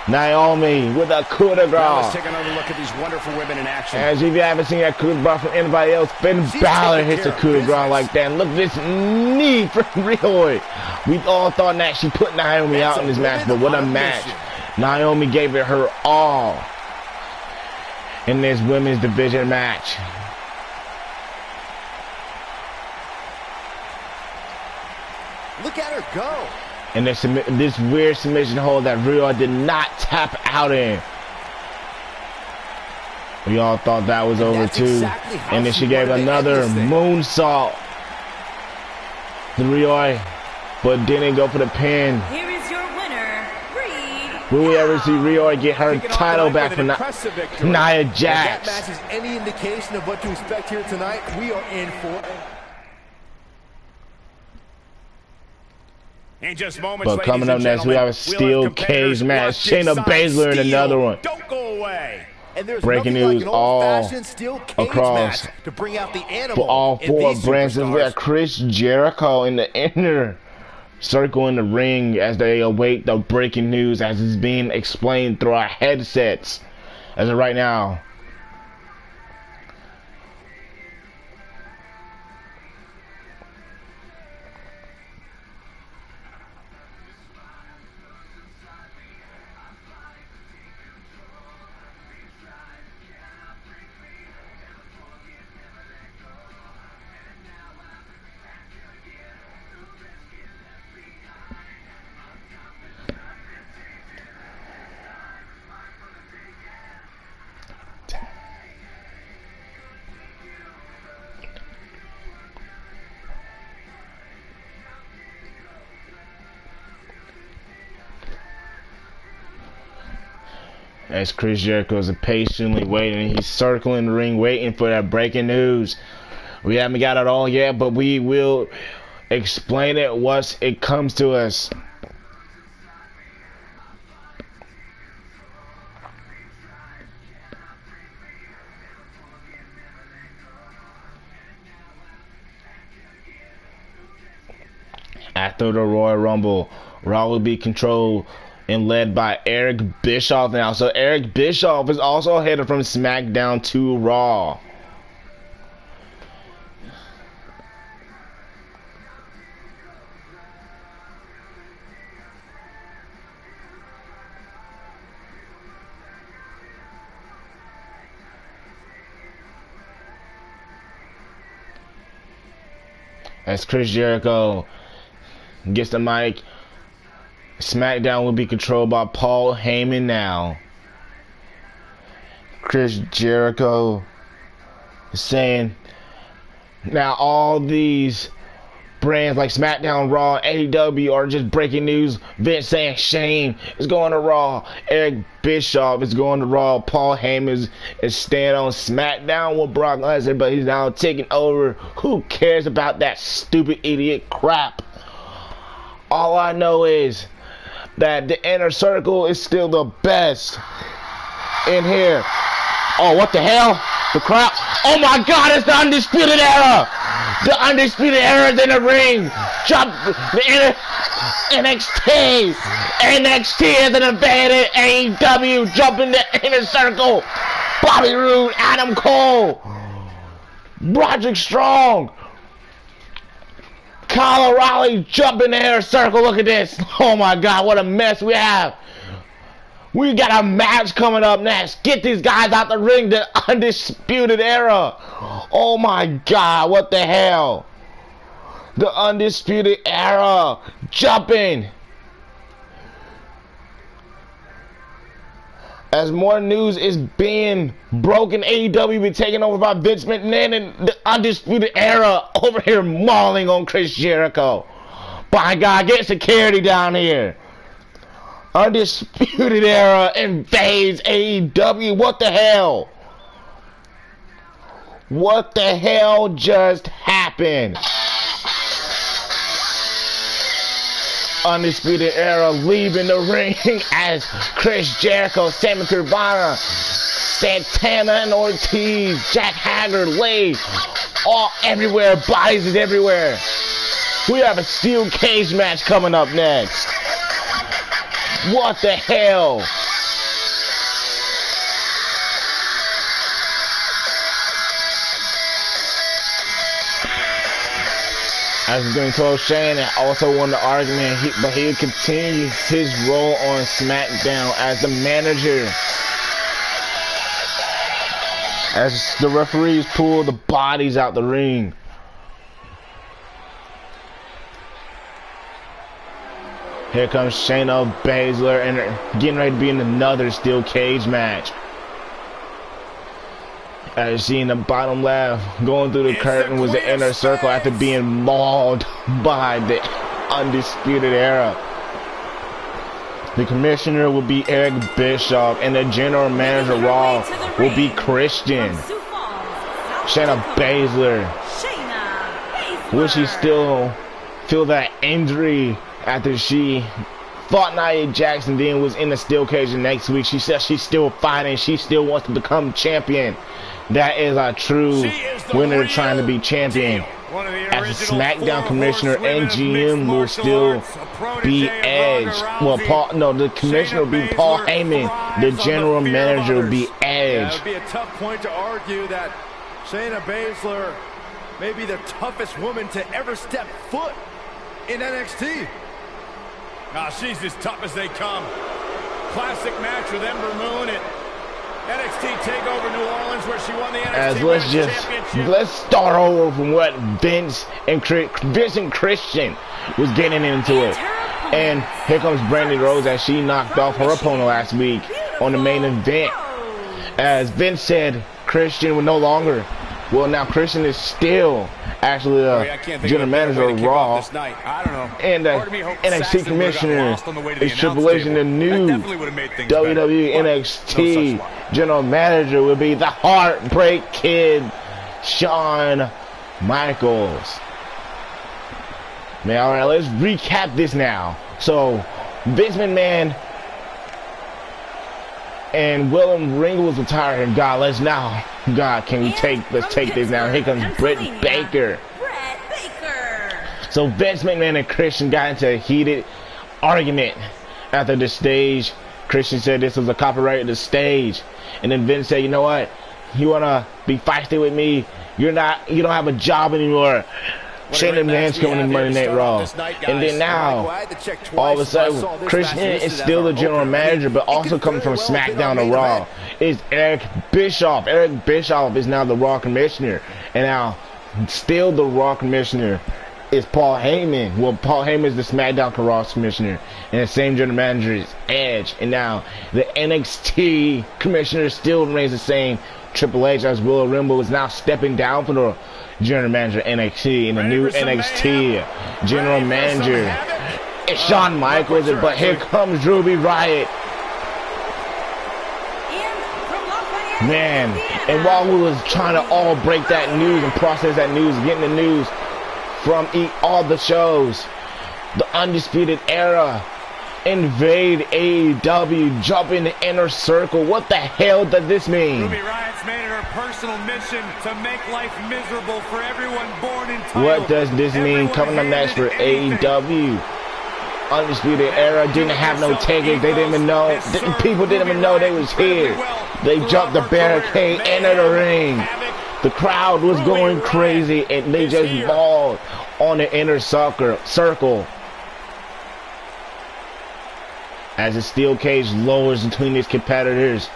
Speaker 1: Naomi with a coup de
Speaker 3: Now
Speaker 1: grace.
Speaker 3: let's take another look at these wonderful women in action.
Speaker 1: As if you haven't seen that coup de grace from anybody else, Finn Balor hits a coup de grace like that. And look at this knee from Riho. We all thought that she put Naomi out in this match, but what a match. Naomi gave it her all in this women's division match.
Speaker 3: Look at her go.
Speaker 1: And this weird submission hold that Riho did not tap out in. We all thought that was over too.
Speaker 3: Exactly,
Speaker 1: and then she gave another moonsault to Riho, but didn't go for the pin.
Speaker 4: Here is your winner, Reed.
Speaker 1: Will we ever see Riho get her title back from Nia Jax?
Speaker 3: If that match is any indication of what to expect here tonight, we are in for it.
Speaker 2: In just moments,
Speaker 1: But coming up next, we have a steel cage match. Shayna Baszler in another one.
Speaker 2: Don't go away.
Speaker 3: And there's
Speaker 1: Breaking
Speaker 3: nothing
Speaker 1: news
Speaker 3: like an
Speaker 1: all
Speaker 3: old-fashioned steel cage
Speaker 1: across
Speaker 3: match to bring out the animal
Speaker 1: for all
Speaker 3: in
Speaker 1: four
Speaker 3: these
Speaker 1: brands. We
Speaker 3: superstars.
Speaker 1: got Chris Jericho in the inner circle in the ring as they await the breaking news as it's being explained through our headsets as of right now. As Chris Jericho is patiently waiting, he's circling the ring, waiting for that breaking news. We haven't got it all yet, but we will explain it once it comes to us. After the Royal Rumble, Raw will be controlled and led by Eric Bischoff now. So Eric Bischoff is also headed from SmackDown to Raw. As Chris Jericho gets the mic, SmackDown will be controlled by Paul Heyman now. Chris Jericho is saying, now all these brands like SmackDown, Raw, AEW are just breaking news. Vince saying Shane is going to Raw. Eric Bischoff is going to Raw. Paul Heyman is staying on SmackDown with Brock Lesnar, but he's now taking over. Who cares about that stupid idiot crap? All I know is that the inner circle is still the best in here. Oh, what the hell? The crowd. Oh my God, it's the Undisputed Era. The Undisputed Era is in the ring. Jump the NXT. NXT has invaded AEW. Jump in the inner circle. Bobby Roode, Adam Cole, Roderick Strong, Kyle O'Reilly jump in the air circle. Look at this. Oh my God, what a mess we have. We got a match coming up next. Get these guys out the ring. The Undisputed Era. Oh my God, what the hell. The Undisputed Era jumping. As more news is being broken, AEW be taken over by Vince McMahon and the Undisputed Era over here mauling on Chris Jericho. By God, get security down here. Undisputed Era invades AEW. What the hell? What the hell just happened? Undisputed Era leaving the ring as Chris Jericho, Sammy Guevara, Santana and Ortiz, Jack Hager lay all everywhere. Bodies is everywhere. We have a steel cage match coming up next. What the hell? As he's being told, Shane also won the argument, but he continues his role on SmackDown as the manager. As the referees pull the bodies out the ring. Here comes Shayna Baszler and getting ready to be in another steel cage match. As you see in the bottom left, going through the curtain was the inner circle after being mauled by the Undisputed Era. The commissioner will be Eric Bischoff, and the general manager Raw will be Christian. Shayna Baszler. Will she still feel that injury after she fought Nia Jax and then was in the steel cage the next week? She says she's still fighting. She still wants to become champion. That is a true winner trying to be champion. As the SmackDown commissioner and GM will still be Edge. Well, the commissioner will be Paul Heyman. The general manager will be Edge.
Speaker 3: It would be a tough point to argue that Shayna Baszler may be the toughest woman to ever step foot in NXT.
Speaker 2: She's as tough as they come. Classic match with Ember Moon at NXT TakeOver New Orleans, where she won the NXT Women's Championship.
Speaker 1: Let's start over from what Vince and Christian was getting into it. And here comes Brandy Rose as she knocked off her opponent last week on the main event. As Vince said, Christian would no longer. Well, now Christian is still actually general manager of Raw. And the NXT commissioner is Triple H, and the new WWE NXT general manager will be the Heartbreak Kid, Shawn Michaels. Now, all right, let's recap this now. So, Vince McMahon and William Regal was retired, and let's take this now. Here comes Britt Baker. So Vince McMahon and Christian got into a heated argument after the stage. Christian said this was a copyright of the stage, and then Vince said, "You know what? You wanna be feisty with me? You don't have a job anymore." Shane McMahon's coming in Monday Night Raw. And then now, all of a sudden, Christian is still the general manager, but also coming from SmackDown to Raw is Eric Bischoff. Eric Bischoff is now the Raw commissioner. And now, still the Raw commissioner is Paul Heyman. Well, Paul Heyman is the SmackDown Raw commissioner. And the same general manager is Edge. And now, the NXT commissioner still remains the same. Triple H, as Will Rimble, is now stepping down for the general manager NXT, and the new NXT general manager is Shawn Michaels. But here comes Ruby Riott, man. And while we was trying to all break that news and process that news, getting the news from all the shows, the Undisputed Era invade AEW, jump in the inner circle. What the hell does this mean?
Speaker 2: Ruby Riott's made it her personal mission to make life miserable for everyone born in title.
Speaker 1: What does this mean? Coming up next for AEW. Undisputed Era didn't have no tickets. They didn't even know. People didn't even know they was here. They jumped the barricade, entered the ring. The crowd was going crazy, and they just balled on the inner circle. As the steel cage lowers between these competitors,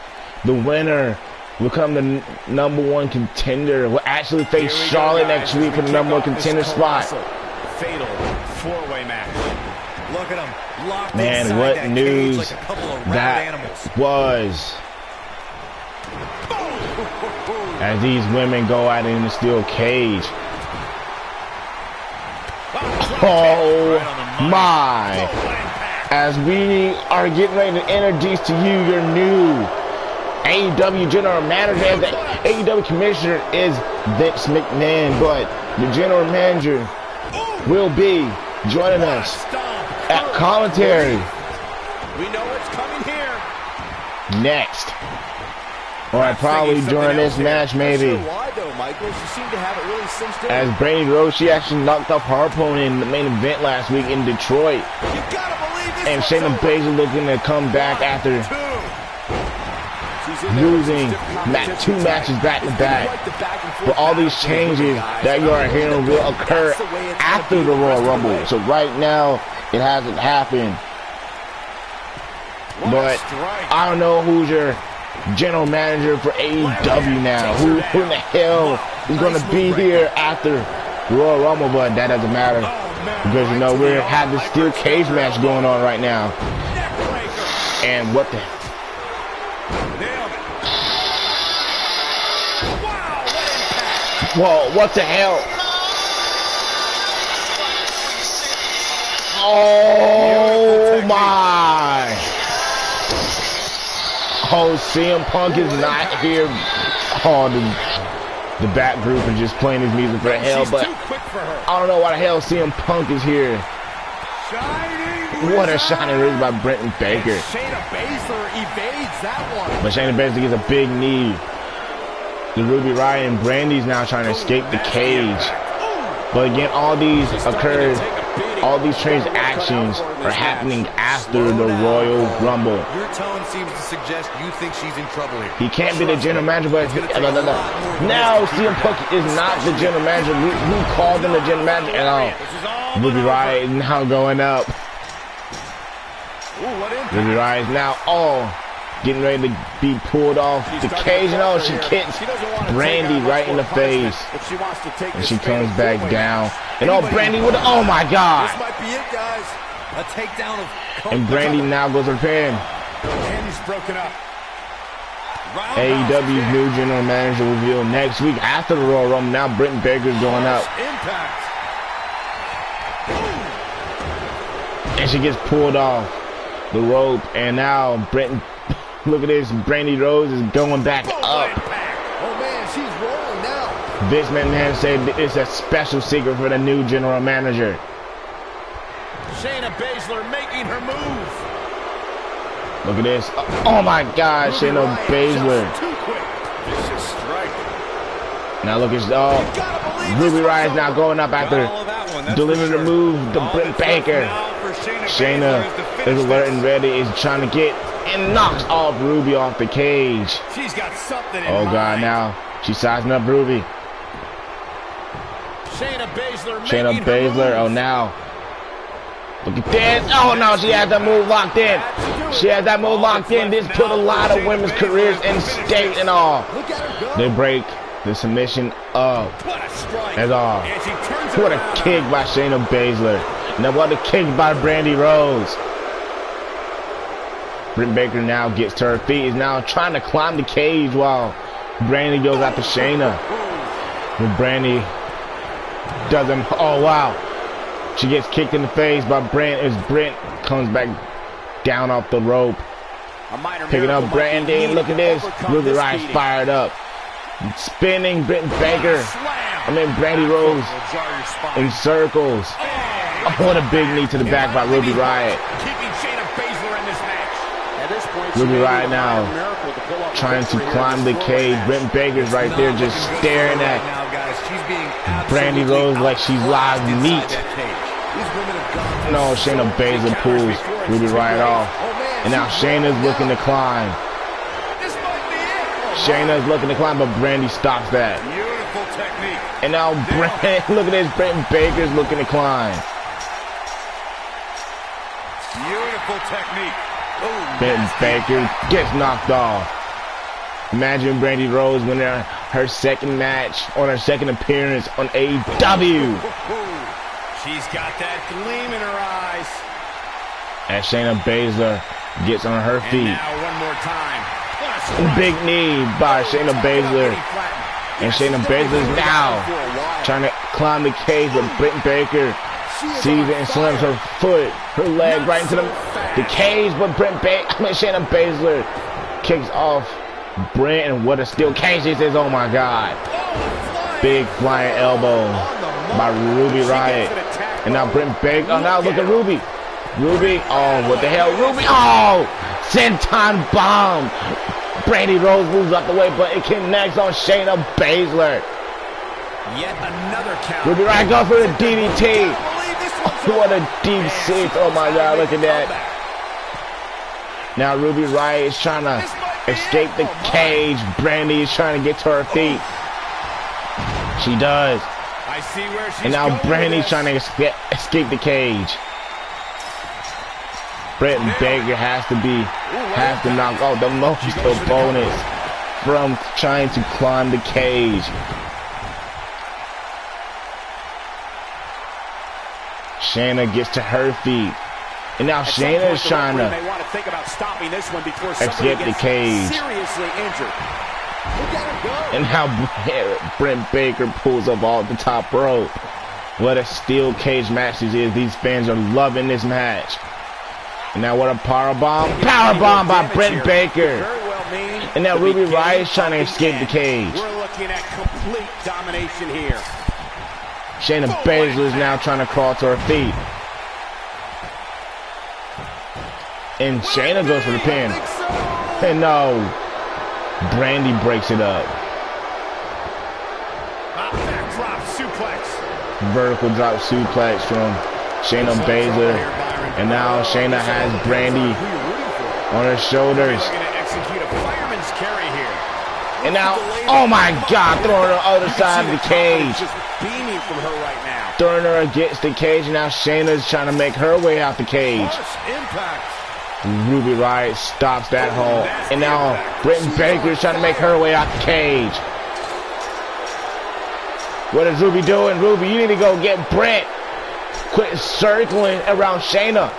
Speaker 1: the winner will become the #1 contender. Will actually face Charlotte next week for the #1 contender spot.
Speaker 3: Fatal four-way match. Look at them.
Speaker 1: Man, what news that was. As these women go out in the steel cage. Oh my. As we are getting ready to introduce to you your new AEW general manager. As the AEW commissioner is Vince McMahon, but the general manager will be joining us at commentary.
Speaker 3: We know what's coming here.
Speaker 1: Next. Or probably during this match, maybe.
Speaker 3: Why though, Michael? She seemed to have it really cinched in.
Speaker 1: As Brandy Rose, she actually knocked off her opponent in the main event last week in Detroit.
Speaker 3: You gotta believe this.
Speaker 1: And Shayna Baszler looking to come back after losing 2 matches back to back. But all these changes that you are hearing will occur after the Royal Rumble. So right now, it hasn't happened. But I don't know who's your general manager for AEW now. Who in the hell is going to be here after Royal Rumble? But that doesn't matter because, you know, we have this steel cage match going on right now. And what the... Whoa, what the hell? Oh my! Oh, CM Punk is not here. Oh, the back group is just playing his music for hell, but I don't know why the hell CM Punk is here. What a shining wrist by Brenton Baker.
Speaker 3: Shayna Baszler evades that one.
Speaker 1: But Shayna Baszler gets a big knee. The Ruby Riott and Brandy's now trying to escape the cage. But again, all these occurred, all these transactions are happening after the Royal Rumble.
Speaker 3: Your tone seems to suggest you think she's in trouble here.
Speaker 1: He can't be the general manager, but now CM Punk is not the general manager. Who called him the general manager? And Ruby Riott is now going up. Ruby Riott is now getting ready to be pulled off the cage. And she kicks Brandy right in the face. And she comes back down. And Brandy with oh my God.
Speaker 3: This might be it, guys. A takedown of
Speaker 1: and Brandy now goes for the pin.
Speaker 2: Brandy's broken up.
Speaker 1: AEW's new general manager revealed next week after the Royal Rumble. Now Brenton Baker's going up.
Speaker 2: Impact.
Speaker 1: And she gets pulled off the rope. And now Brenton, look at this, Brandy Rose is going back up.
Speaker 3: Oh man, she's rolling now.
Speaker 1: Vince McMahon said it's a special secret for the new general manager.
Speaker 2: Shayna Baszler making her move.
Speaker 1: Look at this. Oh my God, Shayna Baszler.
Speaker 2: Too quick. Vicious strike.
Speaker 1: Now look at Ruby Riott now going up after delivering the move to Britt Baker. Shayna is alert and ready, is trying to get and knocks off Ruby off the cage.
Speaker 2: She's got something in
Speaker 1: oh God, now she's sizing up Ruby.
Speaker 2: Shayna
Speaker 1: Baszler, oh now. Look at this. Oh no, she has that move locked in. She has that move locked in. This put a lot of women's careers in stake and all. They break the submission up. That's all. What a kick by Shayna Baszler. Now what a kick by Brandy Rose. Britt Baker now gets to her feet. Is now trying to climb the cage while Brandy goes after Shayna. But Brandy doesn't. Oh wow. She gets kicked in the face by Brent as Brent comes back down off the rope. Picking up Brandy. Look at this. Ruby Riott fired up. Spinning Britt Baker. Brandy Rose in circles. Oh, what a big knee to the back by Ruby Riott. Ruby Riott now trying to climb the cage. Britt Baker's right there just staring at Brandy Rose like she's live meat. No, Shayna Baszler pulls Ruby Riott off. And now Shayna's looking to climb. Shayna's looking to climb, but Brandy stops that. And now look at this, Britt Baker's looking to climb.
Speaker 2: Beautiful technique.
Speaker 1: Britt Baker gets knocked off. Imagine Brandy Rose winning her second match on her second appearance on AEW.
Speaker 2: She's got that gleam in her eyes.
Speaker 1: As Shayna Baszler gets on her feet.
Speaker 2: And now one more time.
Speaker 1: Big knee by Shayna Baszler. And Shayna Baszler's now trying to climb the cage, but Britt Baker sees it and slams her foot, her leg right into the cage. But Shayna Baszler kicks off Brent, and what a steel cage this is. Oh my God. Big flying elbow by Ruby Riott. And now Britt Baker. Oh, now look at Ruby. Ruby. Oh, what the hell? Ruby. Oh, senton bomb. Brandy Rose moves out the way, but it connects on Shayna Baszler.
Speaker 2: Yet another count.
Speaker 1: Ruby Riott goes for the DDT. What a deep six. Oh my God, look at that. Now Ruby Riott is trying to escape the cage. Brandy is trying to get to her feet. She does.
Speaker 2: I see where she's
Speaker 1: and now
Speaker 2: going.
Speaker 1: Brandy's trying to escape the cage. Britt Baker has to knock out the most opponents from trying to climb the cage. Shayna gets to her feet. And now Shayna is trying to escape the cage. And now Britt Baker pulls up off the top rope. What a steel cage match this is. These fans are loving this match. And now what a powerbomb. Powerbomb by Britt Baker. And now Ruby Riott is trying to escape the cage.
Speaker 2: We're looking at complete domination here.
Speaker 1: Shayna Baszler is now trying to crawl to her feet. And Shayna goes for the pin. And no. Brandy breaks it up.
Speaker 2: Backdrop suplex.
Speaker 1: Vertical drop suplex from Shayna Baszler. And now Shayna has Brandy on her shoulders. And now, oh my God, throwing her on the other side of the cage. Throwing her against the cage. And now Shayna's trying to make her way out the cage. Ruby Riott stops that hole. And now Britt Baker is trying to make her way out the cage. What is Ruby doing? Ruby, you need to go get Britt. Quit circling around Shayna.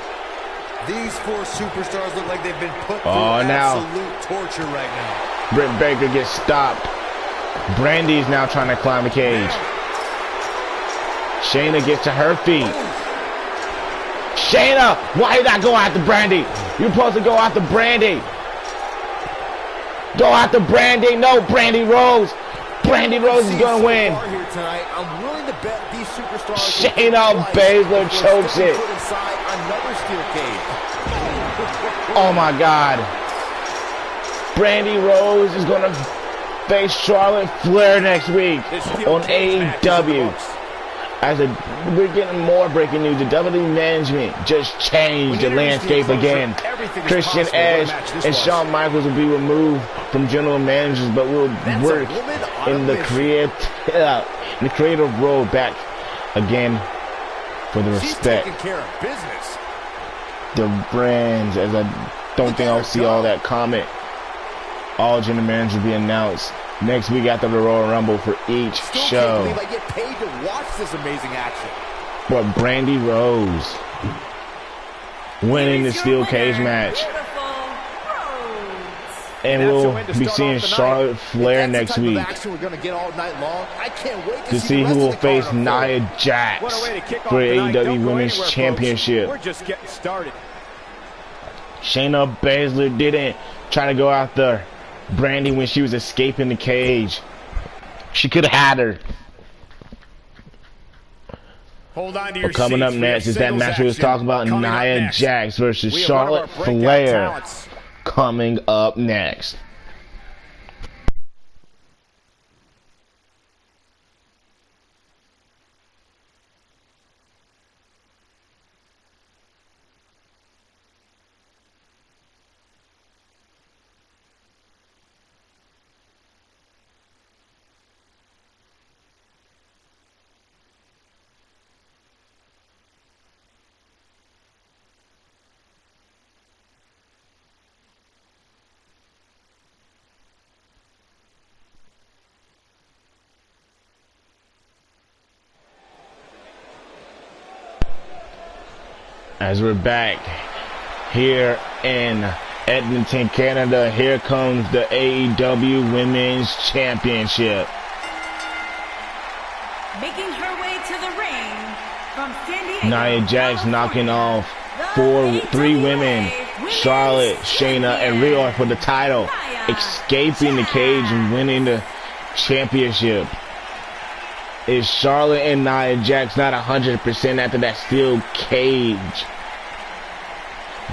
Speaker 3: These four superstars look like they've been put through absolute torture right now.
Speaker 1: Britt Baker gets stopped. Brandy's now trying to climb the cage. Shayna gets to her feet. Shayna, why you not going after Brandy? You're supposed to go after Brandy. Go after Brandy. No, Brandy Rose. Brandy Rose is going to win.
Speaker 3: I'm willing to bet these superstars.
Speaker 1: Shayna Baszler chokes it. Oh my God. Brandy Rose is going to face Charlotte Flair next week on AEW. We're getting more breaking news. The WWE management just changed the landscape again. Christian Edge and Shawn Michaels will be removed from general managers, but will work in the creative role back again for the respect. The brands, as I don't think I'll see all that comment. All general managers will be announced next week after the Royal Rumble for each show.
Speaker 3: I get paid to watch this amazing action.
Speaker 1: But Brandy Rose winning the steel cage match. And we'll be seeing Charlotte Flair next week to see who will face Nia Jax for the AEW Women's Championship.
Speaker 2: We're just getting started.
Speaker 1: Shayna Baszler didn't try to go after Brandy when she was escaping the cage. She could have had her.
Speaker 2: Hold on to your
Speaker 1: coming up next is that match we was talking about, Nia Jax versus Charlotte Flair. Coming up next. As we're back here in Edmonton, Canada, here comes the AEW Women's Championship.
Speaker 4: Making her way to the ring from San Diego,
Speaker 1: Nia Jax knocking off three women, Charlotte, Shayna, and Rhea for the title, escaping the cage and winning the championship. Is Charlotte and Nia Jax not 100% after that steel cage?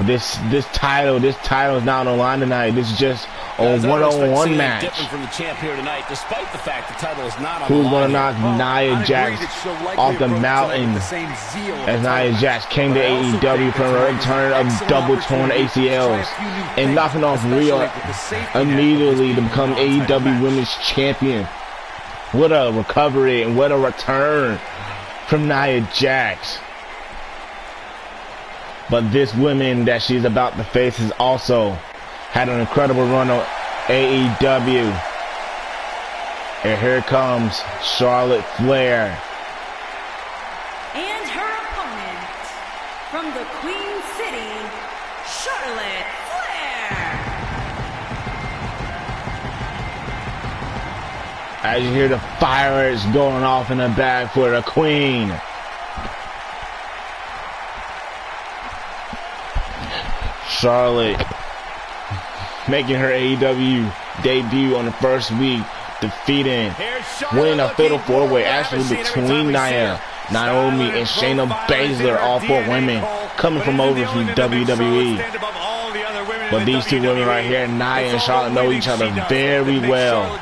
Speaker 1: This title is not on the line tonight. This is just or one-on-one match.
Speaker 6: From the champ here tonight, despite the fact the title is not on
Speaker 1: who's
Speaker 6: the
Speaker 1: going to
Speaker 6: line.
Speaker 1: knock Nia Jax off the mountain as Nia Jax came to AEW for a return of double torn ACLs and knocking off Rhea immediately to become AEW Women's Champion. What a recovery and what a return from Nia Jax. But this woman that she's about to face has also had an incredible run on AEW. And here comes Charlotte Flair.
Speaker 4: And her opponent, from the Queen City, Charlotte Flair.
Speaker 1: As you hear the fireworks going off in the back for the Queen. Charlotte making her AEW debut on the first week, defeating, winning a fatal four-way actually between Nia, Naomi, and Shayna Baszler, all four women coming from over from WWE. But these two women right here, Nia and Charlotte, know each other very well.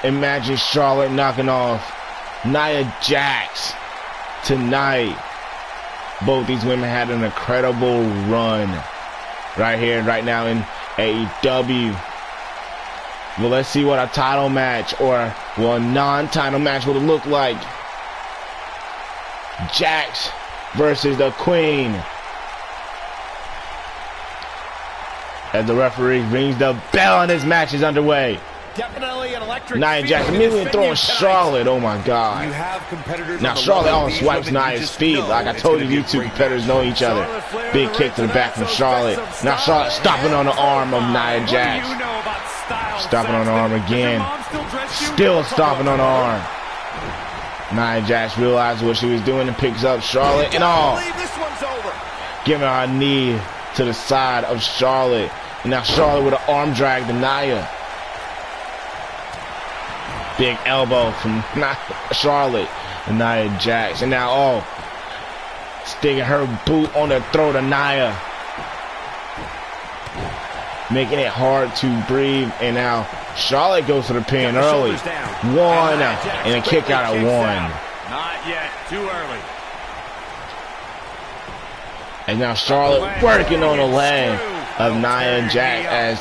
Speaker 1: Imagine Charlotte knocking off Nia Jax tonight. Both these women had an incredible run right here, right now in AEW. Well, let's see what a title match or, well, a non-title match would look like. Jax versus the Queen. As the referee rings the bell and this match is underway.
Speaker 2: Definitely an electric.
Speaker 1: Nia Jax immediately throwing Charlotte. Oh my God. Now Charlotte almost swipes Nia's feet. Like I told you, these two competitors know each other. Big kick to the back from Charlotte. Now Charlotte stopping on the arm of Nia Jax. Stopping on the arm again. Still stopping on the arm. Nia Jax realized what she was doing and picks up Charlotte and all. Giving her a knee to the side of Charlotte. And now Charlotte with an arm drag to Nia. Big elbow from Charlotte and Nia Jax. And now, sticking her boot on the throat of Nia. Making it hard to breathe. And now Charlotte goes to the pin early. One, and a kick out at one.
Speaker 2: Not yet, too early.
Speaker 1: And now Charlotte working on the leg of Nia Jax as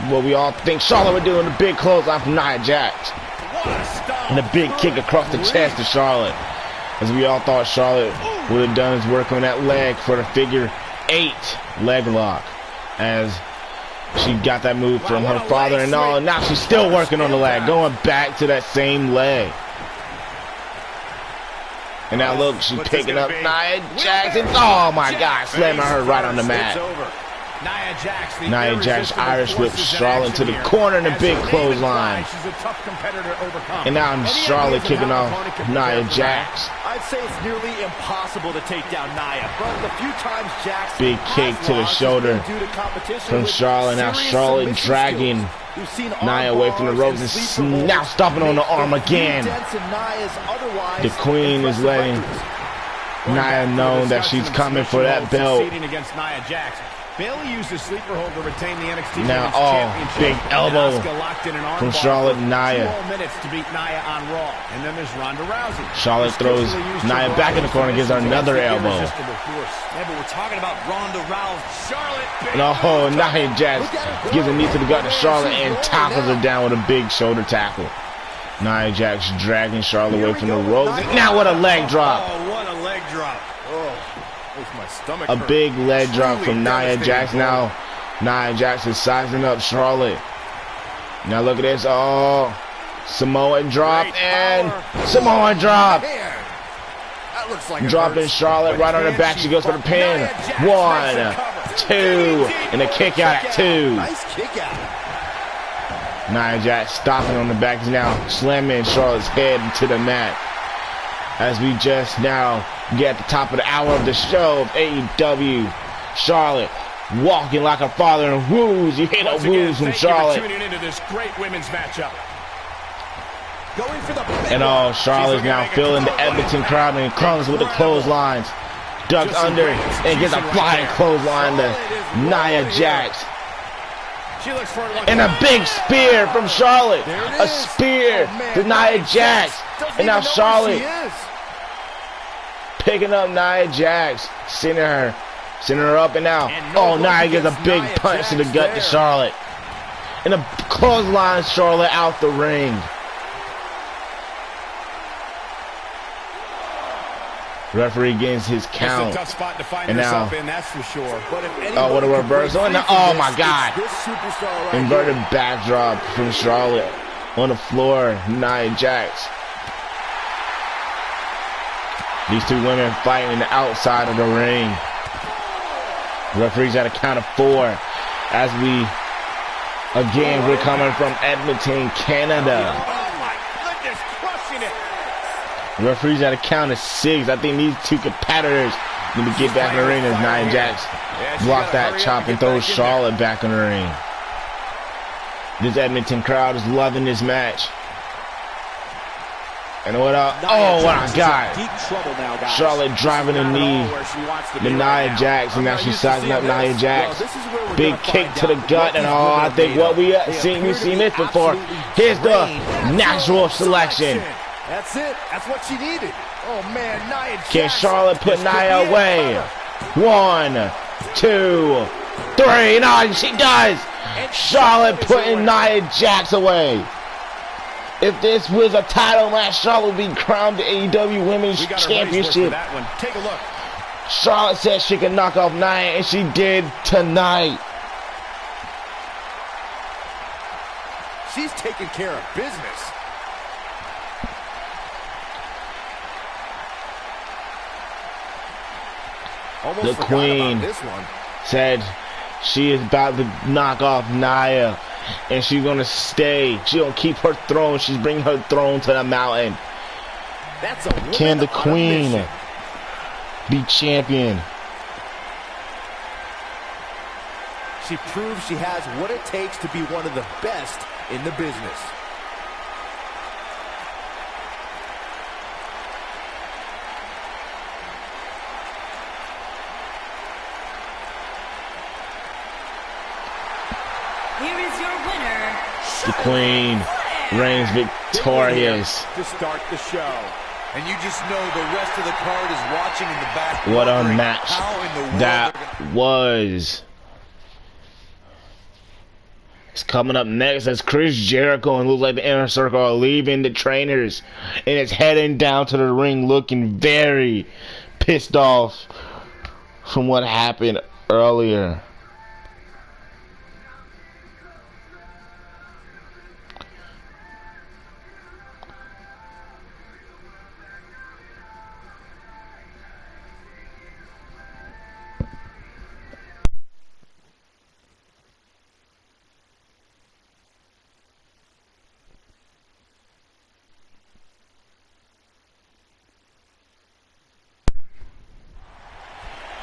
Speaker 1: what we all think Charlotte would do in the big clothesline from Nia Jax. And a big kick across the chest to Charlotte. As we all thought Charlotte would have done his work on that leg for the figure 8 leg lock. As she got that move from her father and all. And now she's still working on the leg. Going back to that same leg. And now look, she's picking up Nia Jax. And oh my God, slamming her right on the mat. Nia Jax Irish whip Charlotte to the corner in a big clothesline. And now Charlotte kicking off Nia Jax.
Speaker 3: I'd say it's nearly impossible to take down Nia, but the few times Jax
Speaker 1: big kick to the shoulder from Charlotte. Now Charlotte dragging Nia away from the ropes and now stopping on the arm again. The Queen is letting Nia know that she's coming for that belt.
Speaker 2: Bayley used a sleeper hold to retain the NXT
Speaker 1: now, big elbow from Charlotte and Nia.
Speaker 2: 2 minutes to beat Nia on Raw. And then there's Ronda Rousey.
Speaker 1: Charlotte throws Nia back in the corner and gives her another elbow.
Speaker 6: Yeah, but we're talking about Ronda Rousey. Charlotte.
Speaker 1: No, Nia Jax gives a knee to the gut to Charlotte and tackles her down with a big shoulder tackle. Nia Jax dragging Charlotte away from the ropes. Now what a leg drop.
Speaker 2: Oh, what a leg drop.
Speaker 1: A big leg drop from Nia Jax. Now Nia Jax is sizing up Charlotte. Now look at this. Oh, Samoan drop and Samoan drop. Dropping Charlotte right on her back. She goes for the pin. 1, 2, and a kick out at 2. Nia Jax stopping on the back. Is now slamming Charlotte's head into the mat. As we just now get at the top of the hour of the show of AEW. Charlotte walking like her father and woos. You hear the woos from Charlotte.
Speaker 2: Tuning into this great women's matchup.
Speaker 1: And Charlotte's now filling the Edmonton crowd and comes with the clotheslines. ducks under and gets a flying clothesline to Nia Jax. And a big spear from Charlotte. A spear to Nia Jax. And now Charlotte picking up Nia Jax, sending her up, and now, oh, Nia gets a big punch to the gut to Charlotte. And a clothesline Charlotte out the ring. Referee gets his count. And now, oh, what a reversal. And oh my God. Inverted backdrop from Charlotte on the floor. Nia Jax. These two women fighting the outside of the ring. Referee's at a count of 4 as we, again, we're coming from Edmonton, Canada. Referee's at a count of 6. I think these two competitors need to get back in the ring as Nia Jax block that chop and throws Charlotte back in the ring. This Edmonton crowd is loving this match. And what up? Oh, what a God. Charlotte driving a knee to Nia Jax, and now she's sizing up Nia Jax. Big kick to the gut, and oh, I think what we've seen this before. Here's the natural selection.
Speaker 3: That's it. That's what she needed. Oh, man, Nia Jax.
Speaker 1: Can Charlotte put Nia away? 1, 2, 3. No, she does. Charlotte putting Nia Jax away. If this was a title match, Charlotte would be crowned the AEW Women's Championship.
Speaker 3: Take a look.
Speaker 1: Charlotte said she could knock off Nia, and she did tonight.
Speaker 3: She's taking care of business.
Speaker 1: The Queen said she is about to knock off Nia, and she's gonna stay. She gonna keep her throne. She's bringing her throne to the mountain. Can the Queen be champion?
Speaker 3: She proves she has what it takes to be one of the best in the business.
Speaker 1: The Queen reigns victorious.
Speaker 3: To start the show.
Speaker 6: And you just know the rest of the card is watching in the back.
Speaker 1: What a match that was. It's coming up next as Chris Jericho and looks like the Inner Circle are leaving the trainers, and it's heading down to the ring looking very pissed off from what happened earlier.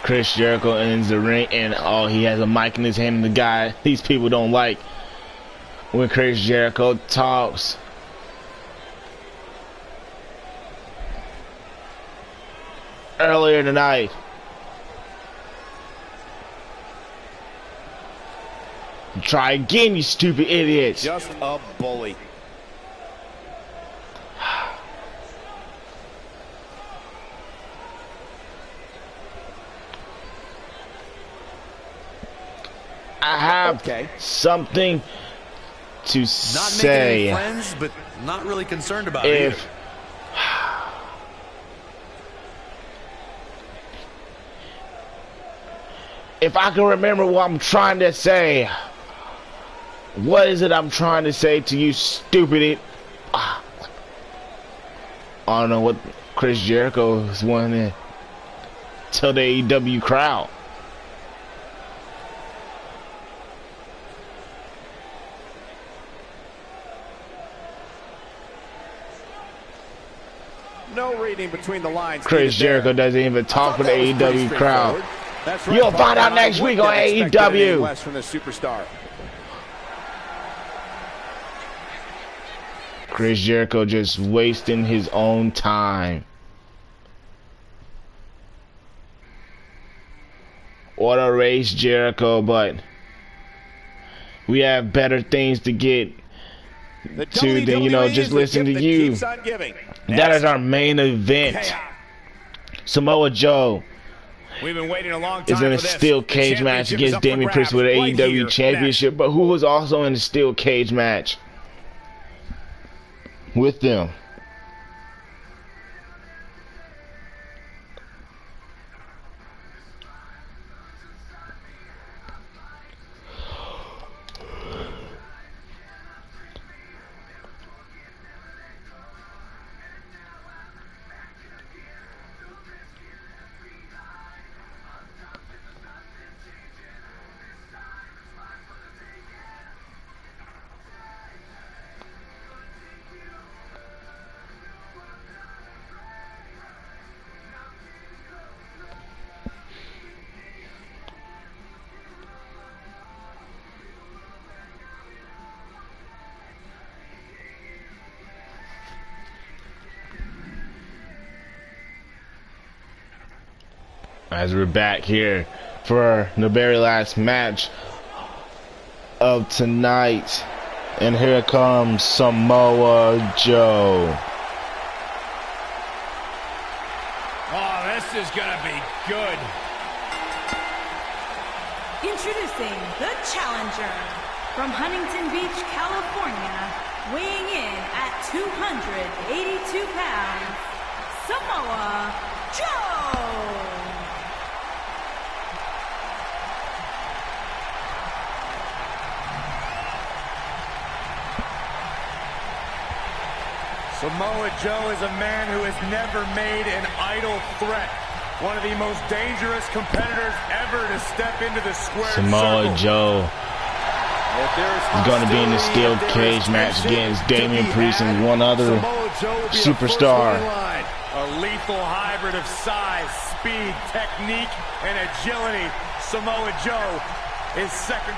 Speaker 1: Chris Jericho ends the ring, and oh, he has a mic in his hand. And the guy, these people don't like when Chris Jericho talks. Earlier tonight, try again, you stupid idiots.
Speaker 3: Just a bully.
Speaker 1: I have something to say.
Speaker 6: Not making any friends, but not really concerned about it.
Speaker 1: If I can remember what I'm trying to say, what is it I'm trying to say to you, stupid? I don't know what Chris Jericho is wanting to tell the AEW crowd.
Speaker 3: No reading between the lines.
Speaker 1: Chris Jericho doesn't even talk for the AEW crowd.
Speaker 3: Right.
Speaker 1: You'll find out next week on AEW.
Speaker 3: From the superstar.
Speaker 1: Chris Jericho just wasting his own time. auto race Jericho, but we have better things to get to than, you know, just listen to you. That is our main event. Samoa Joe is in a steel cage match against Damian Priest with an AEW championship, but who was also in a steel cage match with them? As we're back here for the very last match of tonight, and here comes Samoa Joe.
Speaker 2: Oh, this is gonna be good.
Speaker 4: Introducing the challenger from Huntington Beach, California, weighing in at 282 pounds, Samoa Joe.
Speaker 3: Samoa Joe is a man who has never made an idle threat. One of the most dangerous competitors ever to step into the square
Speaker 1: Samoa
Speaker 3: circle.
Speaker 1: Joe is going to be in the steel cage match against Damian Priest and one other superstar.
Speaker 3: A lethal hybrid of size, speed, technique, and agility. Samoa Joe is second.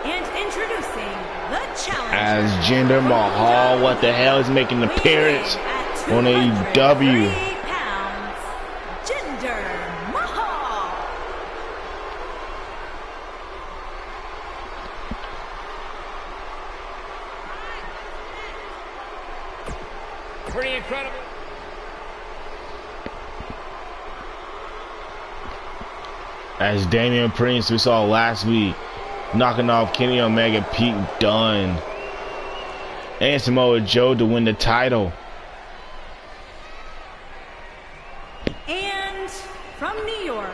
Speaker 4: And introducing the challenger
Speaker 1: As Jinder Mahal, what the hell, is making an appearance on AEW.
Speaker 4: pounds, Jinder Mahal.
Speaker 2: Pretty incredible.
Speaker 1: As Damian Priest, we saw last week, knocking off Kenny Omega, Pete Dunne, and Samoa Joe to win the title.
Speaker 4: And from New York,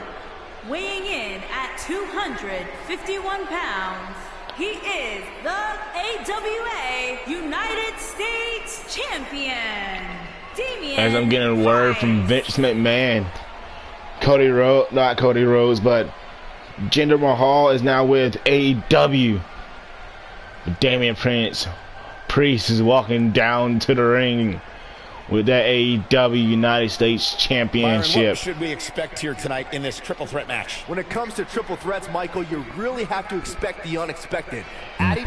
Speaker 4: weighing in at 251 pounds, he is the AWA United States Champion, Damian.
Speaker 1: As I'm getting word from Vince McMahon, not Cody Rhodes, but Jinder Mahal is now with AEW. Damian Priest is walking down to the ring with that AEW United States Championship.
Speaker 6: Byron, what should we expect here tonight in this triple threat match?
Speaker 3: When it comes to triple threats, Michael, you really have to expect the unexpected.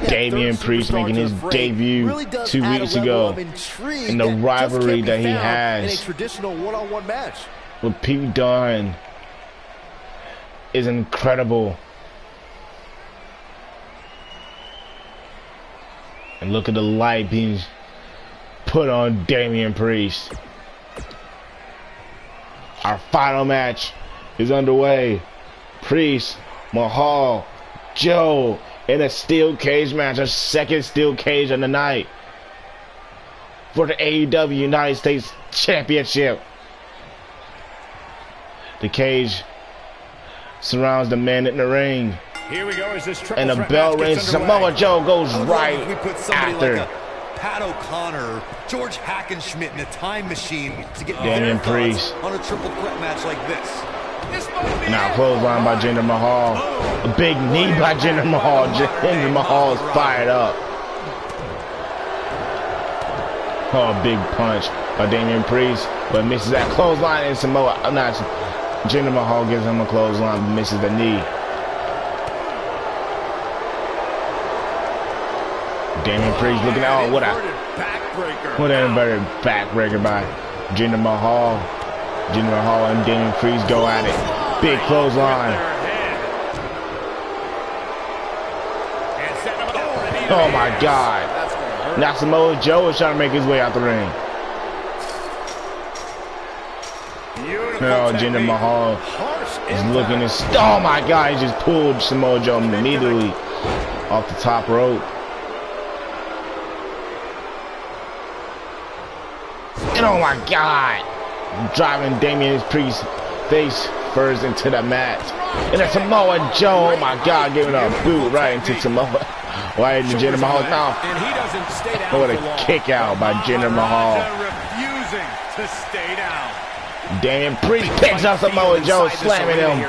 Speaker 1: Damian Priest making his debut really 2 weeks ago in the rivalry that he has
Speaker 3: in a traditional one-on-one match
Speaker 1: with Pete Dunne is incredible. And look at the light being put on Damian Priest. Our final match is underway. Priest, Mahal, Joe in a steel cage match, a second steel cage of the night for the AEW United States Championship. The cage surrounds the man in the ring.
Speaker 2: Here we go as this triple
Speaker 1: And the
Speaker 2: threat
Speaker 1: bell
Speaker 2: match
Speaker 1: rings.
Speaker 2: gets underway.
Speaker 1: Samoa Joe goes right
Speaker 6: We put somebody
Speaker 1: after.
Speaker 6: like a Pat O'Connor, George Hackenschmidt in a time machine to get
Speaker 1: Damian
Speaker 6: their thoughts
Speaker 1: Priest.
Speaker 6: on a triple threat match like this.
Speaker 1: Now clothesline by Jinder Mahal. A big knee by Jinder Mahal. Jinder Mahal is fired up. Oh, a big punch by Damian Priest, but misses that clothesline, and Jinder Mahal gives him a clothesline, but misses the knee. Damian Priest looking out. What an inverted backbreaker by Jinder Mahal. Jinder Mahal and Damian Priest go at it. Big clothesline. Oh my God. Now Samoa Joe is trying to make his way out the ring. Oh, Jinder Mahal is looking to... Oh my God, he just pulled Samoa Joe immediately off the top rope. And oh my God, driving Damian Priest's face first into the mat. And then Samoa Joe, oh my God, giving a boot right into Samoa. Right into Jinder Mahal's mouth. What a kick out by Jinder Mahal.
Speaker 2: Refusing to stay down.
Speaker 1: Damian Priest picks up Samoa Joe, slamming him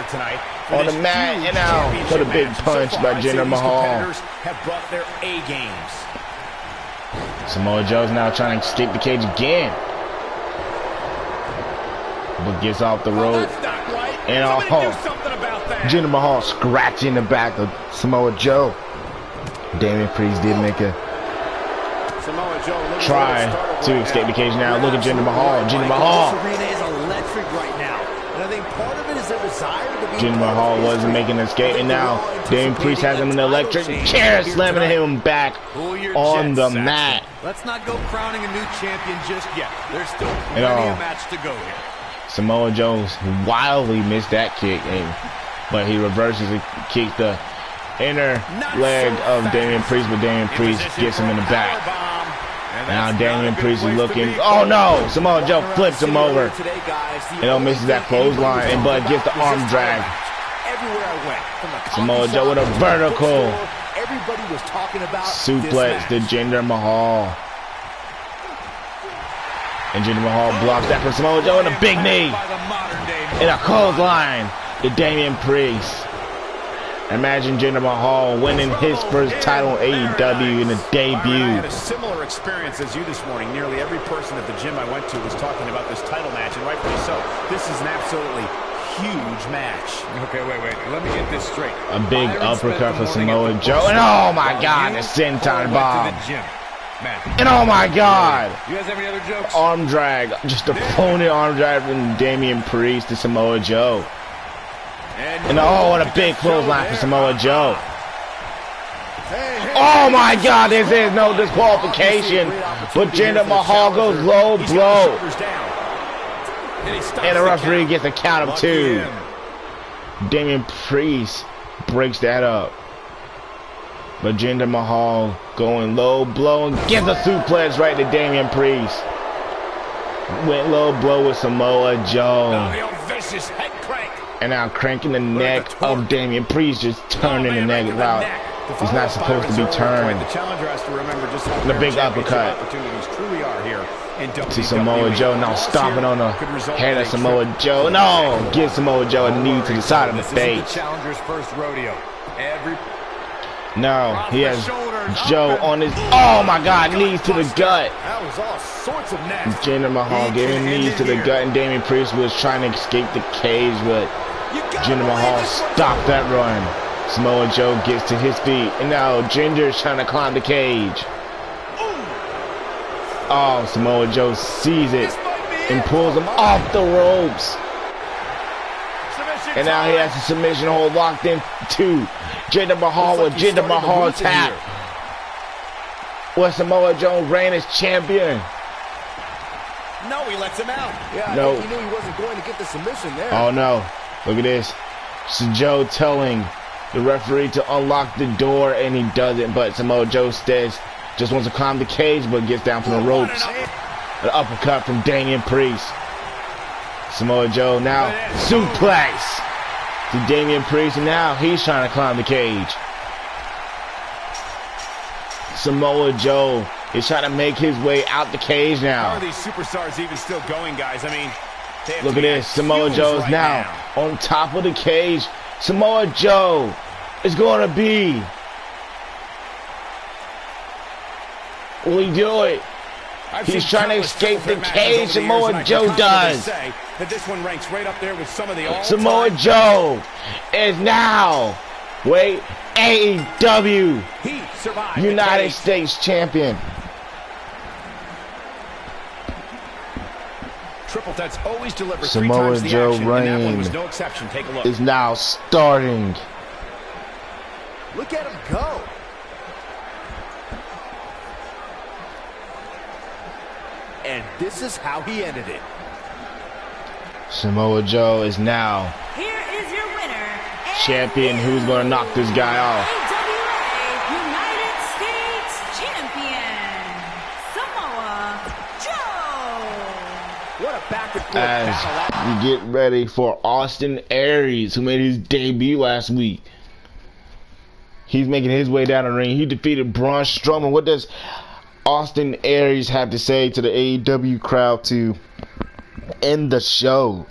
Speaker 1: on the mat, and now for the big punch by Jinder Mahal.
Speaker 2: Have brought their A games.
Speaker 1: Samoa Joe's now trying to escape the cage again, but gets off the rope. And Jinder Mahal scratching the back of Samoa Joe. Damian Priest did make a try to escape the cage now. Look at Jinder Mahal. Jinder Mahal. Jinder Mahal wasn't making an escape, and now Damian Priest has him in the electric chair, slamming him back on the mat.
Speaker 6: Let's not go crowning a new champion just yet. There's still plenty of match to go here.
Speaker 1: Samoa Joe wildly missed that kick, but he reverses and kicks the inner leg of Damian Priest, but Damian Priest gets him in the back. Now Damian Priest is looking. Oh no! Samoa Joe flips him over. And misses that clothesline, but gets the arm drag. Samoa Joe with a vertical suplex to Jinder Mahal. And Jinder Mahal blocks that for Samoa Joe, and a big knee. And a clothesline to Damian Priest. Imagine Jinder Mahal winning his first title in AEW in a debut.
Speaker 2: I had a similar experience as you this morning. Nearly every person at the gym I went to was talking about this title match, and rightfully so. This is an absolutely huge match. Okay, wait. Let me get this straight.
Speaker 1: A big uppercut for Samoa Joe. And oh my God, the senton bomb. And oh my God.
Speaker 2: You guys have any other jokes?
Speaker 1: Arm drag. Just a phony arm drag from Damian Priest to Samoa Joe. And oh, what a big clothesline for Samoa Joe. Oh my God, this is no disqualification. But Jinder Mahal goes low blow. And the referee gets a count of 2. Damian Priest breaks that up. But Jinder Mahal going low blow and gives a suplex right to Damian Priest. Went low blow with Samoa Joe. And now cranking the neck of Damian Priest, just turning the neck out. It's not supposed to be turned. The big uppercut to Samoa Joe. Now stomping on the head of Samoa Joe. No! Give Samoa Joe a knee to the side of the face. No, he has Joe on his... Oh my God, knees to the gut. Jinder Mahal giving knees to the gut, and Damian Priest was trying to escape the cage, but Jinder Mahal stopped that run. Samoa Joe gets to his feet, and now Jinder's trying to climb the cage. Oh, Samoa Joe sees it and pulls him off the ropes. And now he has the submission hold locked in to Jinder Mahal with Jinder Mahal tap. Was Samoa Joe reign as champion?
Speaker 3: No, he lets him out. Yeah,
Speaker 1: no.
Speaker 3: He knew he wasn't going to get the submission there.
Speaker 1: Oh no. Look at this. So Joe telling the referee to unlock the door, and he doesn't, but Samoa Joe says just wants to climb the cage but gets down from the ropes. An uppercut from Damian Priest. Samoa Joe now suplex to Damian Priest, and now he's trying to climb the cage. Samoa Joe is trying to make his way out the cage now.
Speaker 2: How are these superstars even still going, guys? I mean,
Speaker 1: look at this. Samoa Joe's now on top of the cage. Samoa Joe is going to be... Will he do it? He's trying to escape the cage. Samoa Joe does.
Speaker 2: That this one ranks right up there with some of the
Speaker 1: Samoa Joe is now Wait, AEW
Speaker 2: He survived
Speaker 1: United States champion.
Speaker 2: Triple Threats always deliver
Speaker 1: Samoa
Speaker 2: 3 times the
Speaker 1: Joe
Speaker 2: action, and that one
Speaker 1: reign
Speaker 2: was no exception. Take a look.
Speaker 1: is now starting.
Speaker 3: Look at him go. And this is how he ended it.
Speaker 1: Samoa Joe is now
Speaker 4: Here is your winner,
Speaker 1: champion. Who's going to knock this guy off?
Speaker 4: AWA United States Champion, Samoa Joe.
Speaker 3: What a back and forth
Speaker 1: As
Speaker 3: battle.
Speaker 1: we get ready for Austin Aries, who made his debut last week. He's making his way down the ring. He defeated Braun Strowman. What does Austin Aries have to say to the AEW crowd to end the show?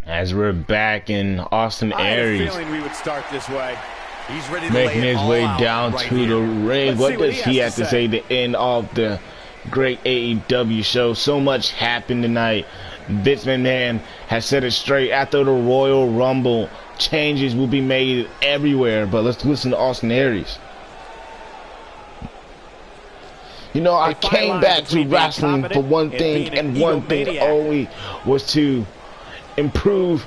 Speaker 1: As we're back in Austin
Speaker 2: I had a
Speaker 1: Aries
Speaker 2: feeling we would start this way.
Speaker 6: He's ready to
Speaker 1: making
Speaker 6: lay it
Speaker 1: his
Speaker 6: all
Speaker 1: way
Speaker 6: out
Speaker 1: down
Speaker 6: right
Speaker 1: to
Speaker 6: here.
Speaker 1: the ring.
Speaker 2: Let's
Speaker 1: What
Speaker 2: see what
Speaker 1: does
Speaker 2: he
Speaker 1: he
Speaker 2: has
Speaker 1: have to say to end off the great AEW show? So much happened tonight. Vince McMahon has set it straight after the Royal Rumble. Changes will be made everywhere, but let's listen to Austin Aries. You know, I came back to wrestling for one thing and one thing only, was to improve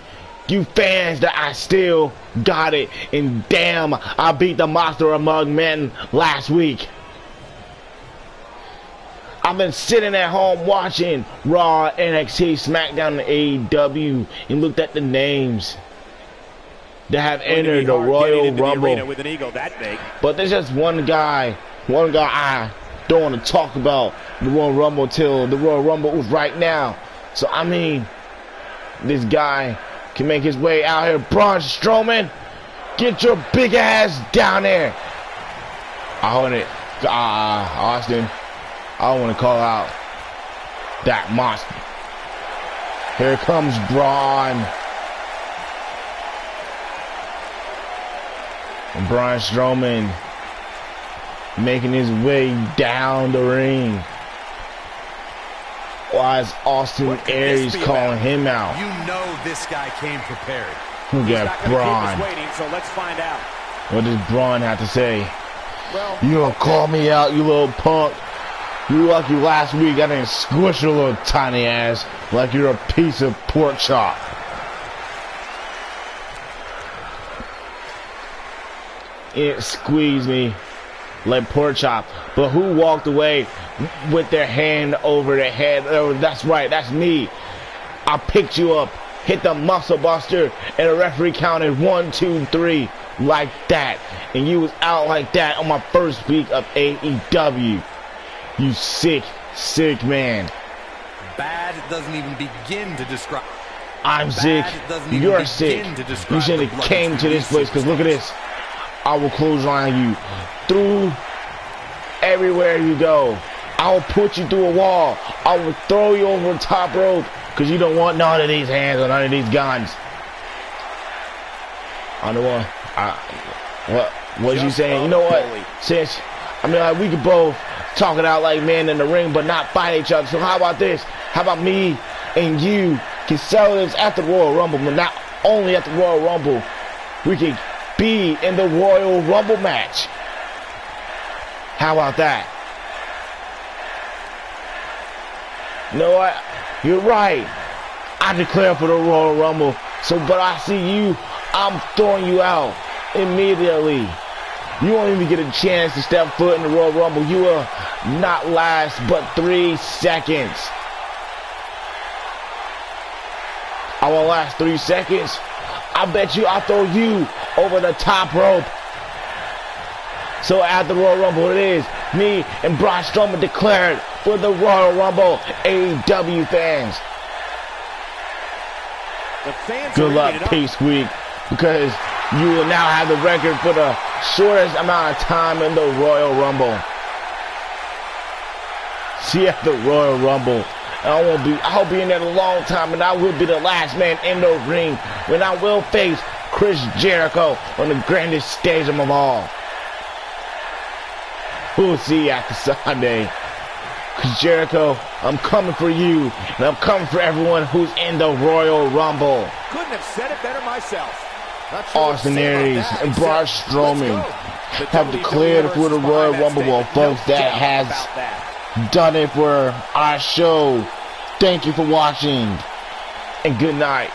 Speaker 1: you fans that I still got it. And damn, I beat the monster among men last week. I've been sitting at home watching Raw, NXT, Smackdown, and AEW and looked at the names that have entered the Royal Rumble.
Speaker 2: With an ego that big.
Speaker 1: But there's just one guy I don't want to talk about the Royal Rumble till the Royal Rumble was right now. So I mean, this guy can make his way out here. Braun Strowman, get your big ass down there. I want it, Austin. I don't want to call out that monster. Here comes Braun. And Braun Strowman making his way down the ring. Why is Austin Aries calling him out?
Speaker 6: You know this guy came prepared.
Speaker 1: Look at Braun.
Speaker 2: Waiting, so let's find out.
Speaker 1: What does Braun have to say?
Speaker 2: Well,
Speaker 1: You gonna call me out, you little punk? You lucky last week I didn't squish your little tiny ass like you're a piece of pork chop. It squeezed me like pork chop. But who walked away with their hand over their head? Oh, that's right, that's me. I picked you up, hit the muscle buster, and the referee counted 1, 2, 3 like that. And you was out like that on my first week of AEW. You sick, sick man.
Speaker 6: Bad doesn't even begin to describe.
Speaker 1: I'm sick.
Speaker 6: Doesn't even
Speaker 1: You're sick.
Speaker 6: begin to
Speaker 1: You
Speaker 6: describe
Speaker 1: should
Speaker 6: the
Speaker 1: have
Speaker 6: blood
Speaker 1: came
Speaker 6: that's
Speaker 1: to this place, because look at this. I will clothesline you through everywhere you go. I will put you through a wall. I will throw you over the top rope because you don't want none of these hands or none of these guns. I don't want. What you saying? You know what? Since I mean, like, we could both talk it out like men in the ring, but not fight each other. So how about this? How about me and you can settle this at the Royal Rumble, but not only at the Royal Rumble, we can be in the Royal Rumble match. How about that? You know what? You're right. I declare for the Royal Rumble. So, but I see you, I'm throwing you out immediately. You won't even get a chance to step foot in the Royal Rumble. You will not last but 3 seconds. I won't last 3 seconds. I bet you I'll throw you over the top rope. So at the Royal Rumble, it is me and Braun Strowman declared for the Royal Rumble. AEW fans, good luck Peace Week, because you will now have the record for the shortest amount of time in the Royal Rumble. See you at the Royal Rumble. I'll be in there a long time, and I will be the last man in the ring when I will face Chris Jericho on the grandest stage of them all. We'll see you after Sunday. Chris Jericho, I'm coming for you, and I'm coming for everyone who's in the Royal Rumble.
Speaker 3: Couldn't have said it better myself.
Speaker 1: Austin Aries and Braun Strowman have declared for the Royal Rumble. Well, folks, that has done it for our show. Thank you for watching, and good night.